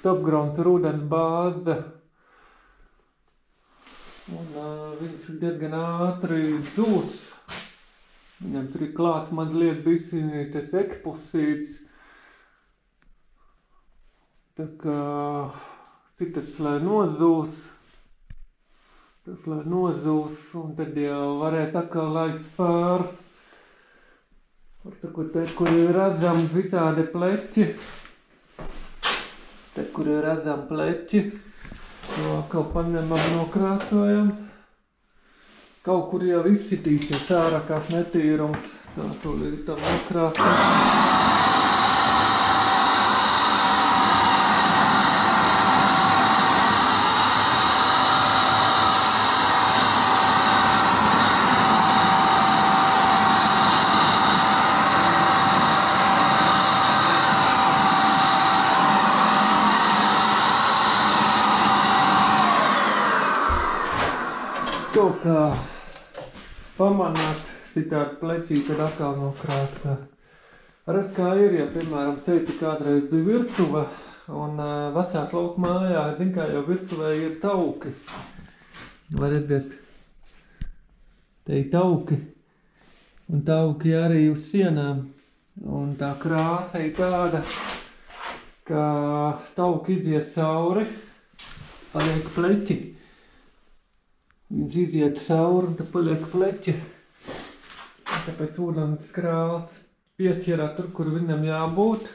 topgrunts ir ūdens bāze. Un viņš diezgan ātri zūs. Viņam tur ir klāt mazliet bisinītes ekspusīts. Tā kā citas, lai nozūs. Tas, lai nozūs, un tad jau varēs atkal laist pār. Varbūt te, kur ir redzami visādi pleķi. Te, kur ir redzami pleķi. To atkal paņemam, nokrāsojam. Kaut kur jau izsitīsies ārā kāds netīrums. Tā tūlīt tam nokrāsojam. Kaut kā pamanāt citādi pleķī, tad atkal nokrāsā. Redz, kā ir, ja, piemēram, ceiti kādreiz bija virtuve, un vasās lauku mājā, zin kā jau virtuvē ir tauki. Vai redzēt? Te ir tauki, un tauki arī uz sienām. Un tā krāsa ir tāda, ka tauki izies cauri, paliek pleķi. Viņš iziet cauri, un tad paliek pleķi. Tāpēc ūdens krāsa pieķerā tur, kur viņam jābūt.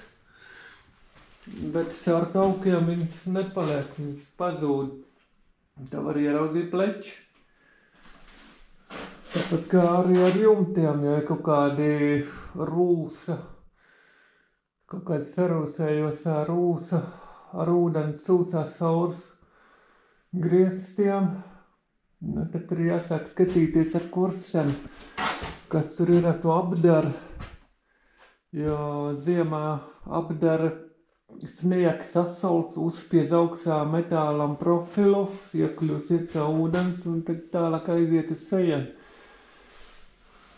Bet caur taukiem viņas nepaliek, viņas pazūd. Tā var ieraudzīt pleķi. Tāpat kā arī ar jumtiem, ja ir kaut kādi rūsa, kaut kāds sarūsējosā rūsa, ar ūdens sūsās caurs grieztiem. Nu, tad tur jāsāk skatīties ar kursiem, kas tur ir ar to apdara, jo ziemā apdara sniegs sasalts, uzspiez augstā metālam profilu, iekļūst iekšā ūdens un tad tālāk aiziet uz sejienu.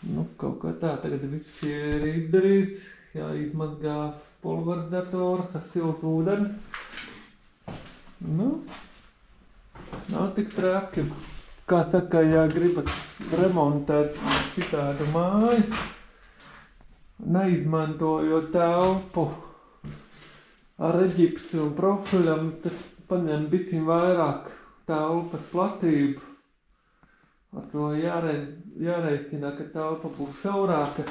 Nu, kaut kā tā, tagad viss ir izdarīts, jāizmazgā pulverizators ar siltu ūdeni. Nu, nav tik traki. Kā saka, ja gribat remontēt citādu māju, neizmantojot telpu ar eģipsi un profiļam, tas paņem bicim vairāk telpas platību. Ar to jāreicina, ka telpa būs šaurāka.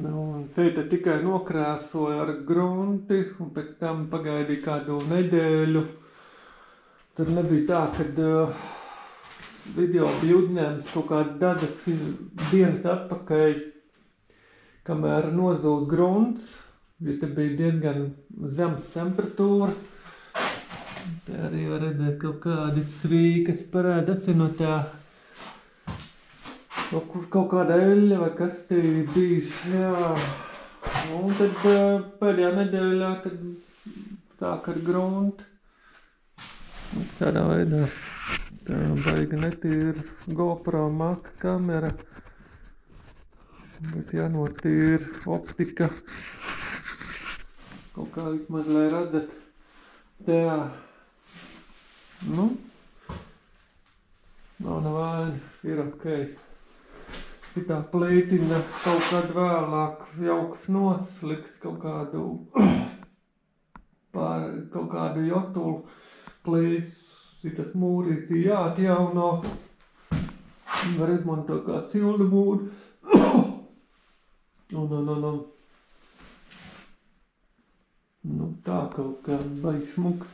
Nu, ceita tikai nokrāsoja ar grunti, un pēc tam pagaidīja kādu nedēļu. Tur nebija tā, kad video bija uzņēmis kaut kāda dažas dienas atpakaļ, kamēr nozūd grunts, jo te bija diezgan zemes temperatūra. Te arī var redzēt kaut kādi svīkas parādās no tā kaut kāda eļļa vai kas te ir bijis. Jā. Un tad pēdējā nedēļā tad sāk ar gruntu. Tādā veidā tā baigi netīra GoPro maka kamera, bet jānotīra optika. Kaut kā vismaz, lai redzat. Tā, nu, nav nevaina, ir ok. Citā plītiņa kaut kad vēlāk jauks nosliks kaut kādu jotulu. Plīs, citas mūrīts ir jāatjauno, var izmantot kā sildu mūri. Nu, tā kaut kā baigi smuki.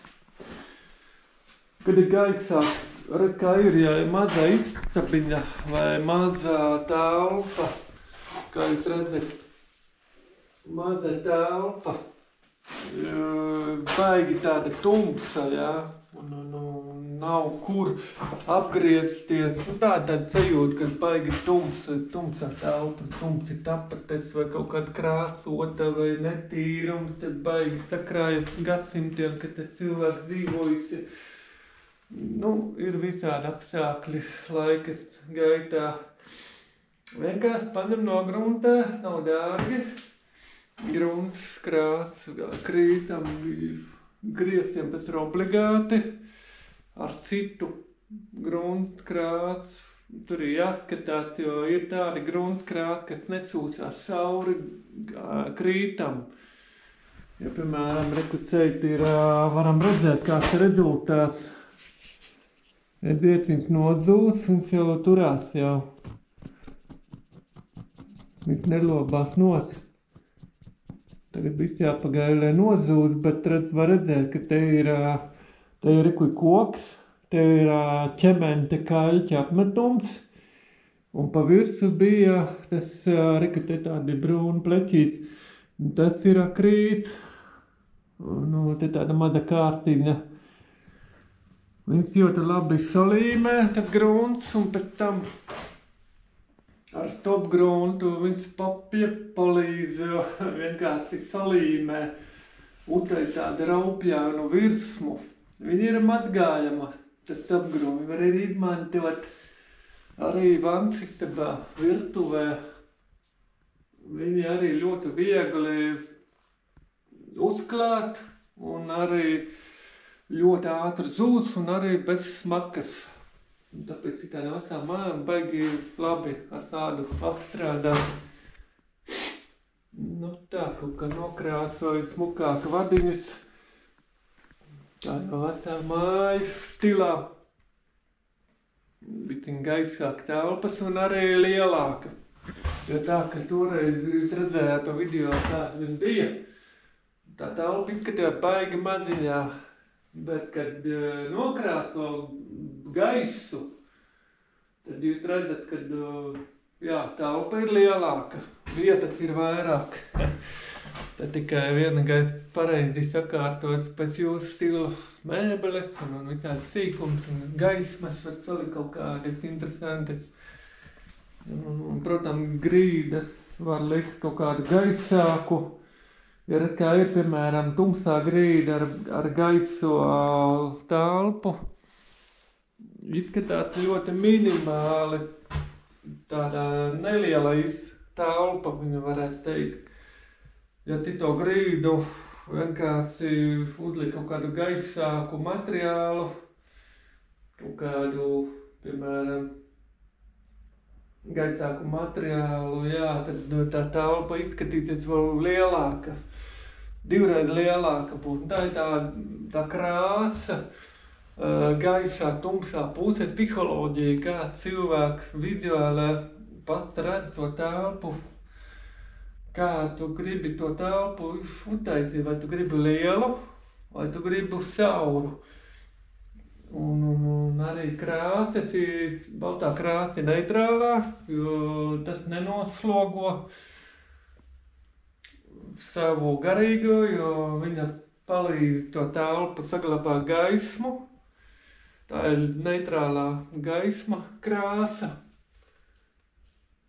Kad ir gaisāk, redz kā ir, ja ir mazā istabiņa vai mazā telpa, kā jūs redzat, mazā telpa. Baigi tāda tumsa, jā, un nav kur apgriezties. Tāda sajūta, kad baigi tumsa telpa, tumsi tapetes vai kaut kāda krāsota vai netīrums, tad baigi sakrājas gadsimtiem, kad tas cilvēks dzīvojusi. Ir visādi apstākļi laikas gaitā. Vienkārši paņem no gruntā, nav dārgi. Grunts, krāsa, krītam, grieztiem pēc ir obligāti. Ar citu grunts, krāsu. Tur ir jāskatās, jo ir tādi grunts, krāsa, kas nesūcās sauri krītam. Ja, piemēram, rekuceit ir, varam redzēt, kāds ir rezultāts. Redziet, viņš nodzūs, viņš jau turās jau. Viņš nelobās nos. Tagad viss jāpagaida, lai nozūd, bet var redzēt, ka te ir rekuj koks, te ir ķemente kaļķa apmetums, un pa virsu bija tas, te tādi brūni pleķīti, tas ir krīts, te tāda maza kārtiņa. Viņš ļoti labi salīmē, tad grunts, un pēc tam ar stop gruntu viņš palīdz vienkārši salīmē utei tādu raupjānu virsmu. Viņa ir mazgājama, tas apgrūmi var arī izmantot arī vansistabā, virtuvē. Viņi arī ļoti viegli uzklāt un arī ļoti ātri zūs un arī bez smakas. Tāpēc tādām vecām mājām baigi labi ar sādu apstrādāt. Tā kaut kā nokrāsoju smukāka vadiņus. Tā jau vecā māju stilā. Bitiņ gaisāk telpas un arī lielāka. Jo tā, ka toreiz jūs redzējāt to video, tāda viņa bija. Tā telpa izskatījās baigi maziņā. Bet, kad nokrāso gaisu, tad jūs redzat, ka telpa ir lielāka, vietas ir vairāk. Tad tikai viena gaisa pareizi sakārtots pēc jūsu stilu mēbeles un visādi sīkums un gaismas var salikt kaut kādas interesantas. Protams, grīdas var likt kaut kādu gaisāku. Ja kā ir, piemēram, tumsā grīda ar gaiso telpu, izskatās ļoti minimāli, tāda neliela telpa, viņa varētu teikt. Ja cito grīdu vienkārši uzliek kaut kādu gaisāku materiālu, kaut kādu, piemēram, gaisāku materiālu, tad tā telpa izskatīsies vēl lielāka. Divreiz lielāka būtu. Tā ir tā krāsa, gaisā, tumsā puses psiholoģija, kā cilvēku vizuālā pats redz to telpu, kā tu gribi to telpu uztaisīt, vai tu gribi lielu, vai tu gribi sauru. Un arī krāsas, baltā krāsa ir neitrālā, jo tas nenoslogo savu garīgo, jo viņa palīdz to telpu saglabāt gaismu. Tā ir neitrālā gaisma krāsa,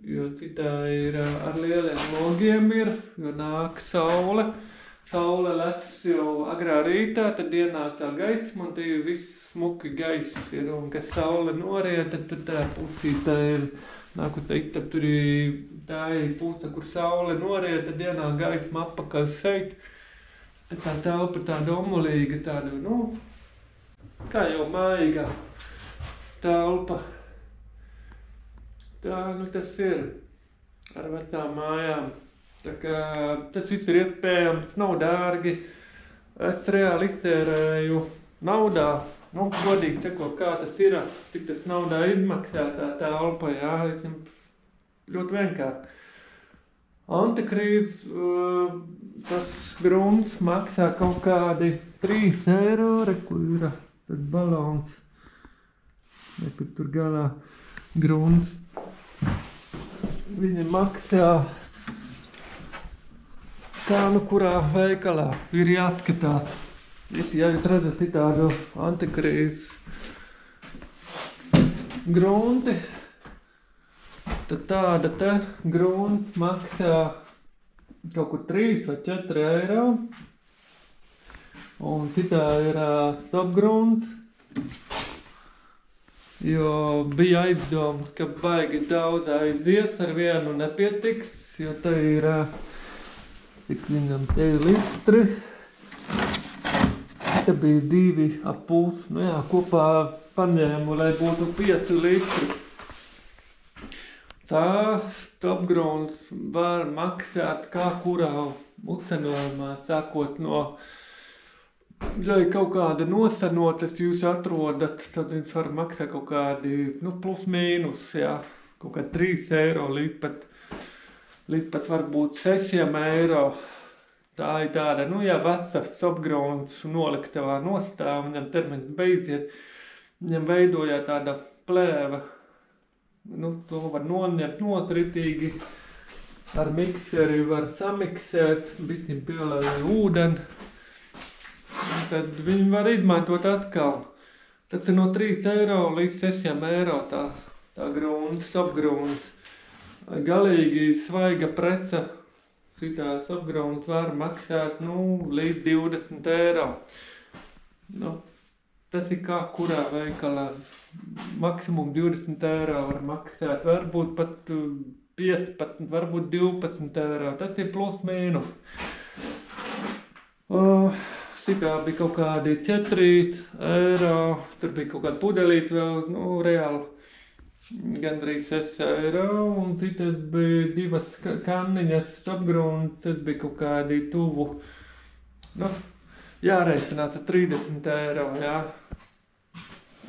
jo citā ir ar lieliem logiem jo nāk saule. Saule lec jau agrā rītā, tad ienāk tā gaisma un tie viss smuki gaiss ir. Un, kad saule noriet, tad tā pusītā ir, nāku teikt, tad tur ir tā ir puse, kur saule noriet, tad ienāk gaisma apakaļ šeit. Tad tā telpa tāda omulīga, tāda, kā jau maiga telpa. Tā, tas ir ar vecām mājām. Tā kā tas viss ir iespējams, nav dārgi. Es reāli iztērēju naudā, godīgi sakot, kā tas ir, cik tas naudā izmaksā tā telpa, ļoti vienkārši. Antikrīz, tas grunts maksā kaut kādi 3 eiro, kur ir tas balons, kur tur galā grunts. Viņi maksā kā kurā veikalā ir jāskatās. Ja jūs redzat tādu antikrīzes grunti, tad tāda te grunts maksā kaut kur 3 vai 4 eiro. Un citā ir stop grunts. jo bija aizdomas, ka baigi daudz aizies, ar vienu nepietiks, jo te ir, cik viņam te ir litri, te bija 2,5, nu jā, kopā paņēmu, lai būtu 5 litri. Tā stopgrauns var maksāt kā kurā uzcenojumā, sākot no, ja kaut kāda nosanotas jūs atrodat, tad viņš var maksāt kaut kādi, nu, plus mīnus, jā, kaut kā 3 eiro līdz pat varbūt 6 eiro. Tā ir tāda, nu, ja vasars stopgrauns noliktavā nostāv, viņam termiņš beidziet, viņam veidojā tāda plēva. Nu, to var noņemt ritīgi, ar mikseri var samiksēt, bicim pielēja ūdeni, tad viņi var izmantot atkal. Tas ir no 3 eiro līdz 6 eiro tā grauns, stopgrauns. Galīgi svaiga presa, šitā stopgrauns var maksāt, nu, līdz 20 eiro. Nu, tas ir kā kurā veikalā. Maksimum 20 eiro var maksāt, varbūt pat 15, varbūt 12 eiro. Tas ir plus mīnus. Šitā bija kaut kādi 4 eiro, tur bija kaut kāda pudelīte vēl, nu, reāli gandrīz 6 eiro, un citas bija 2 kanniņas stopgrauns, tad bija kaut kādi tuvu, nu, jāreicinās ar 30 eiro, jā.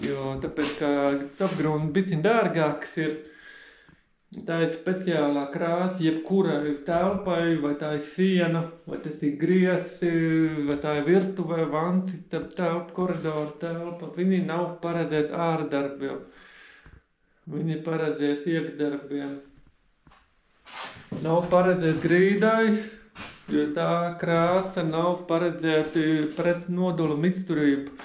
Jo tāpēc, ka stopgrauns biciņ dārgāks ir, tā ir speciālā krāsa, jebkura telpai, vai tā ir siena, vai tas ir griesi, vai tā ir virtuvē, vansita telpa, koridoru telpa. Viņi nav paredzēti ārdarbiem, viņi paredzēti iekšdarbiem. Nav paredzēti grīdai, jo tā krāsa nav paredzēti pret nodulu izturību.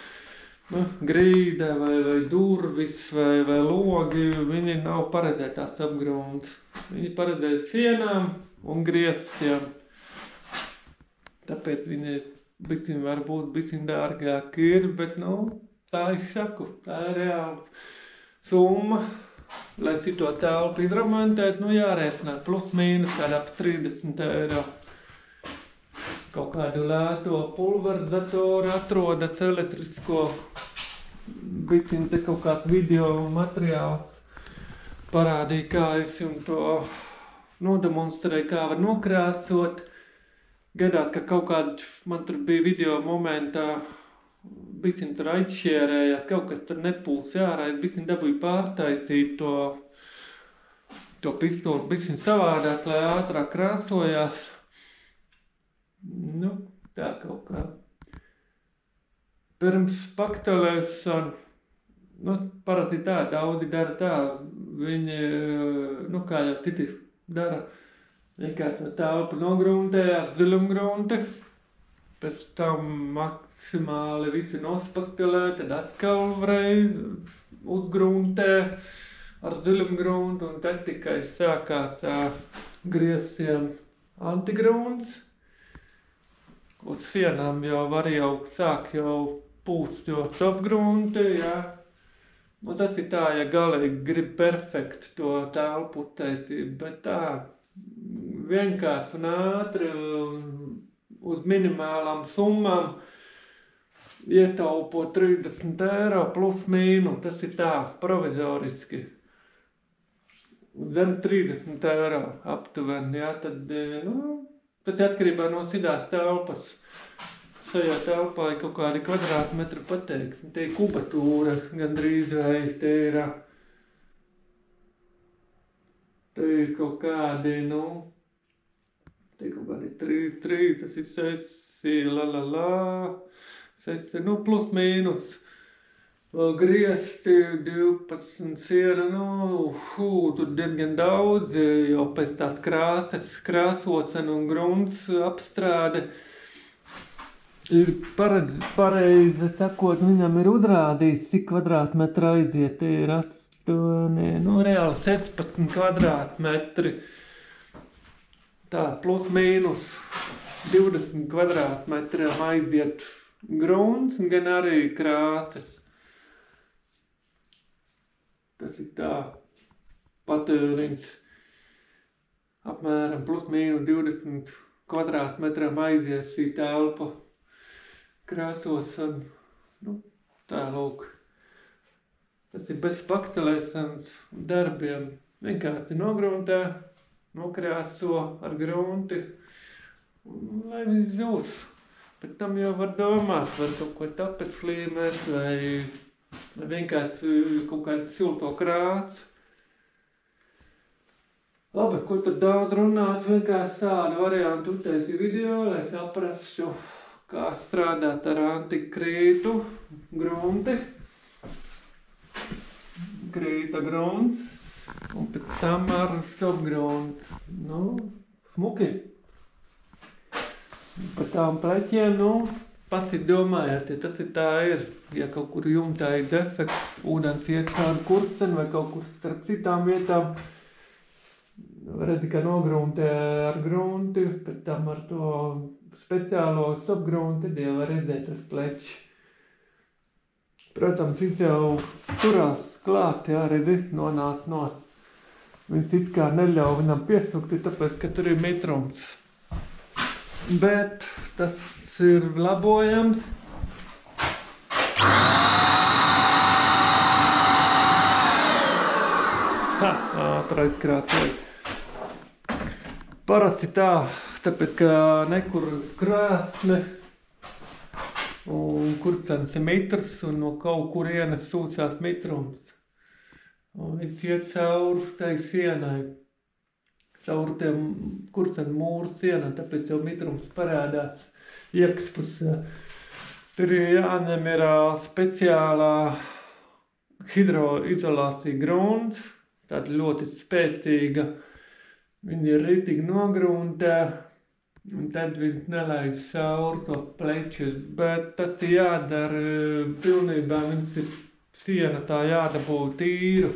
Nu, grīda vai durvis vai logi, viņi nav paredzēti tās stopgrauns. Viņi paredzēti sienām un griestiem. Tāpēc viņi bicim varbūt bicim dārgāk ir, bet, nu, tā es saku, tā ir reāla summa. Lai šito telpu izremontēt, nu, jārēķināt plus mīnus ap 30 eiro. Kaut kādu lēto pulverizatoru atrodat elektrisko, bicim te kaut kāds video materiāls parādīja, kā es jums to nodemonstrēju, kā var nokrāsot. Gadās, ka kaut kādu, man tur bija video momentā, bicim tur aizšērēja, kaut kas tur nepūs ārā, es bicim dabūju pārtaisīt to pistoli, bicim savādāk, lai ātrāk krāsojās. Nu, tā kaut kā. Pirms paktelēšana, nu, parasti tā, daudzi dara tā, viņi, nu, kā jau citi dara, vienkārši to telpu nogruntē ar ziļumgrunti, pēc tam maksimāli visi nospaktelē, tad atkal reiz uzgruntē ar ziļumgruntu, un tad tikai sākās griezsiem antigrunts. Uz sienām jau var sāk pūst stopgrunti, jā. Nu, tas ir tā, ja galīgi grib perfekti to telpu taisīt, bet tā vienkārši un ātri uz minimālām summām ietaupo 30 eiro plus mīnu, tas ir tā provizoriski. Zem 30 eiro aptuveni, jā, tad, nu, pēc atkarībā no sidās telpas. Šajā telpā ir kaut kādi kvadrātmetri pateikts. Te ir kubatūra gandrīz vai te ir kaut kādi, nu, te ir kaut kādi 3, tas ir 6, 6, nu, plus mīnus. Vēl griezti 12 siena, nu, tur diezgan daudz, jo pēc tās krāsas, krāsošana un grunts apstrāde ir pareizi sakot, viņam ir uzrādījis, cik kvadrātmetra aiziet, te ir 8, nu, reāli 16 kvadrātmetri. Tā, plus mīnus 20 kvadrātmetriem aiziet grunts, gan arī krāsas. Tas ir tā patēriņš apmēram plus mīnus 20 kvadrātmetram aizies šī telpa krāsošana. Nu, tā lūk. Tas ir bez paktelēšanas darbiem. Vienkārši nogruntē, nokrāso ar grunti, lai viņš zūs. Bet tam jau var domāt, var kaut ko tapet slīmēt vai vienkārši kaut kādu silto krāsu. Labi, ko tad daudz runāt, vienkārši tādu variantu uztaisīju video, lai saprastu, kā strādāt ar antikrītu grunti. Krīta grunts un pēc tam ar stopgruntu. Nu, smuki. Par tām pleķiem, nu, pasit domājiet, ja tas ir tā ir. Ja kaut kur jumtā ir defekts, ūdens iet kādu kurseni vai kaut kur starp citām vietām, redzi, ka nogruntē ar grunti, pēc tam ar to speciālo stopgrunti, tad jau var redzēt tas pleķis. Protams, viņš jau turās klāt, jā, redzi, nonāk no. Viņš it kā neļauj viņam piesukti, tāpēc, ka tur ir mitrums. Bet tas ir labojams. Ātri aizkrātoju. Parasti tā, tāpēc, ka nekur krāsne un kurcenis ir mitrs un no kaut kurienes sūcās mitrums. Un viņš iet cauri tai sienai, cauri tiem kurceni mūru sienai, tāpēc jau mitrums parādās iekšpusē. Tur ir jāņem ir speciālā hidroizolācija grunts, tāda ļoti spēcīga. Viņi ir ritīgi nogruntē, un tad viņš nelaid cauri to pleķus, bet tas ir jādara pilnībā, viņš ir siena tā jādabū tīru.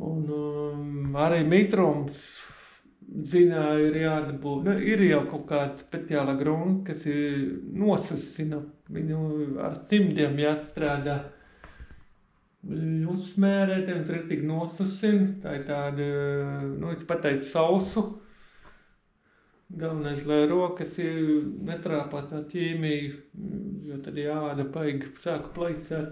Un arī mitrums ziņā ir jādabū. Nu, ir jau kaut kāda speciāla grunta, kas ir nosusina, viņu ar cimdiem jāstrādā. Uzsmērēt, un ritīgi nosusina, tā ir tāda, nu, es pateicu sausu. Galvenais, lai rokas nestrāpās ar ķīmiju, jo tad jāda paigi sāka plaisēt.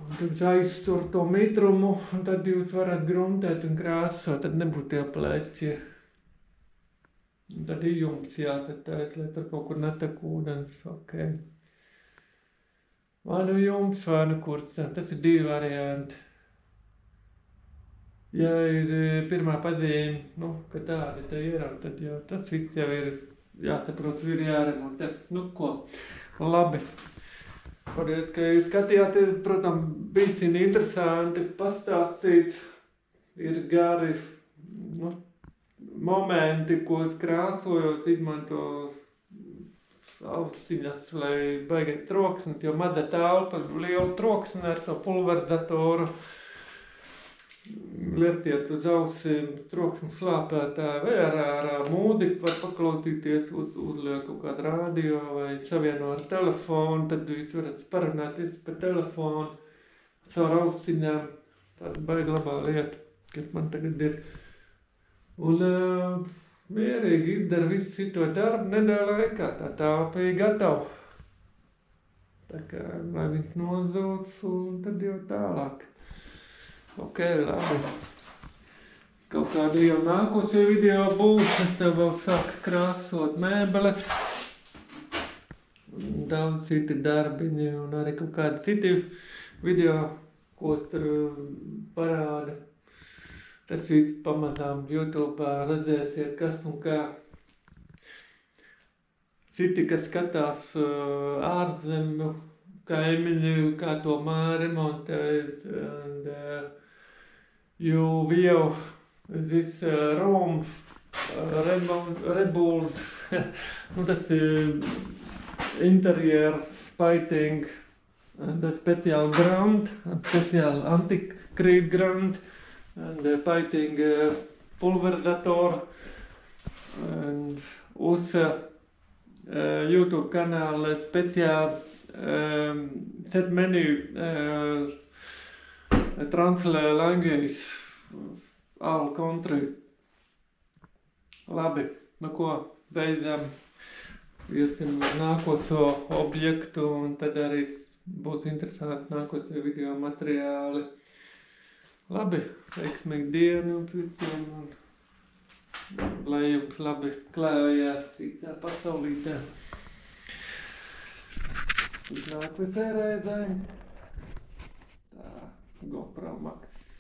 Un tad aiztur to mitrumu, un tad jūs varat gruntēt un krāsot, tad nebūtu tie pleķi. Un tad ir jumts jācetēs, lai tur kaut kur netek ūdens, ok. Vai nu jumts, vai nu kurceni, tas ir divi varianti. Ja ir pirmā pazīme, nu, ka tādi te ir, tad jau tas viss jau ir jāsaprot, ir jāremontē. Nu, ko? Labi. Paldies, ka jūs skatījāties. Protams, bijis interesanti pastāstīts. Ir gari, nu, momenti, ko es krāsojot, izmanto ausiņas, lai baigāt troksni, jo maza telpa, liela troksni ar to pulverizatoru. Lieciet uz ausīm troksni slāpētāju vai ar mūziku var paklausīties, uzliek kaut kādu radio vai savieno ar telefonu, tad jūs varat parunāties pa telefonu caur ausiņām. Tāda baigi labā lieta, kas man tagad ir. Un mierīgi izdara visu šito darbu nedēļa laikā, tā telpa ir gatava. Tā kā, lai viņš nozūc, un tad jau tālāk. Ok, labi. Kaut kādi jau nākošie video būs, es tev vēl sāks krāsot mēbeles. Daudz citi darbiņi un arī kaut kādi citi video, ko tur parāda. Tas viss pamazām YouTube'ā redzēsiet, kas un kā. Citi, kas skatās ārzemju kaimiņu, kā to māja remontējas. You will this room rebuild. Nu, tas ir interior painting and a special ground, a special antikrīt ground and painting pulverizator. And uz YouTube kanāla speciāli set menu, translate language, all country. Labi, nu ko, beidzam. Iesim uz nākošo objektu, un tad arī būs interesanti nākošie video materiāli. Labi, veiksmīgu dienu visiem, un lai jums labi klājās visā pasaulītē. Uz nākošajai reizei. Tā, GoPro Max.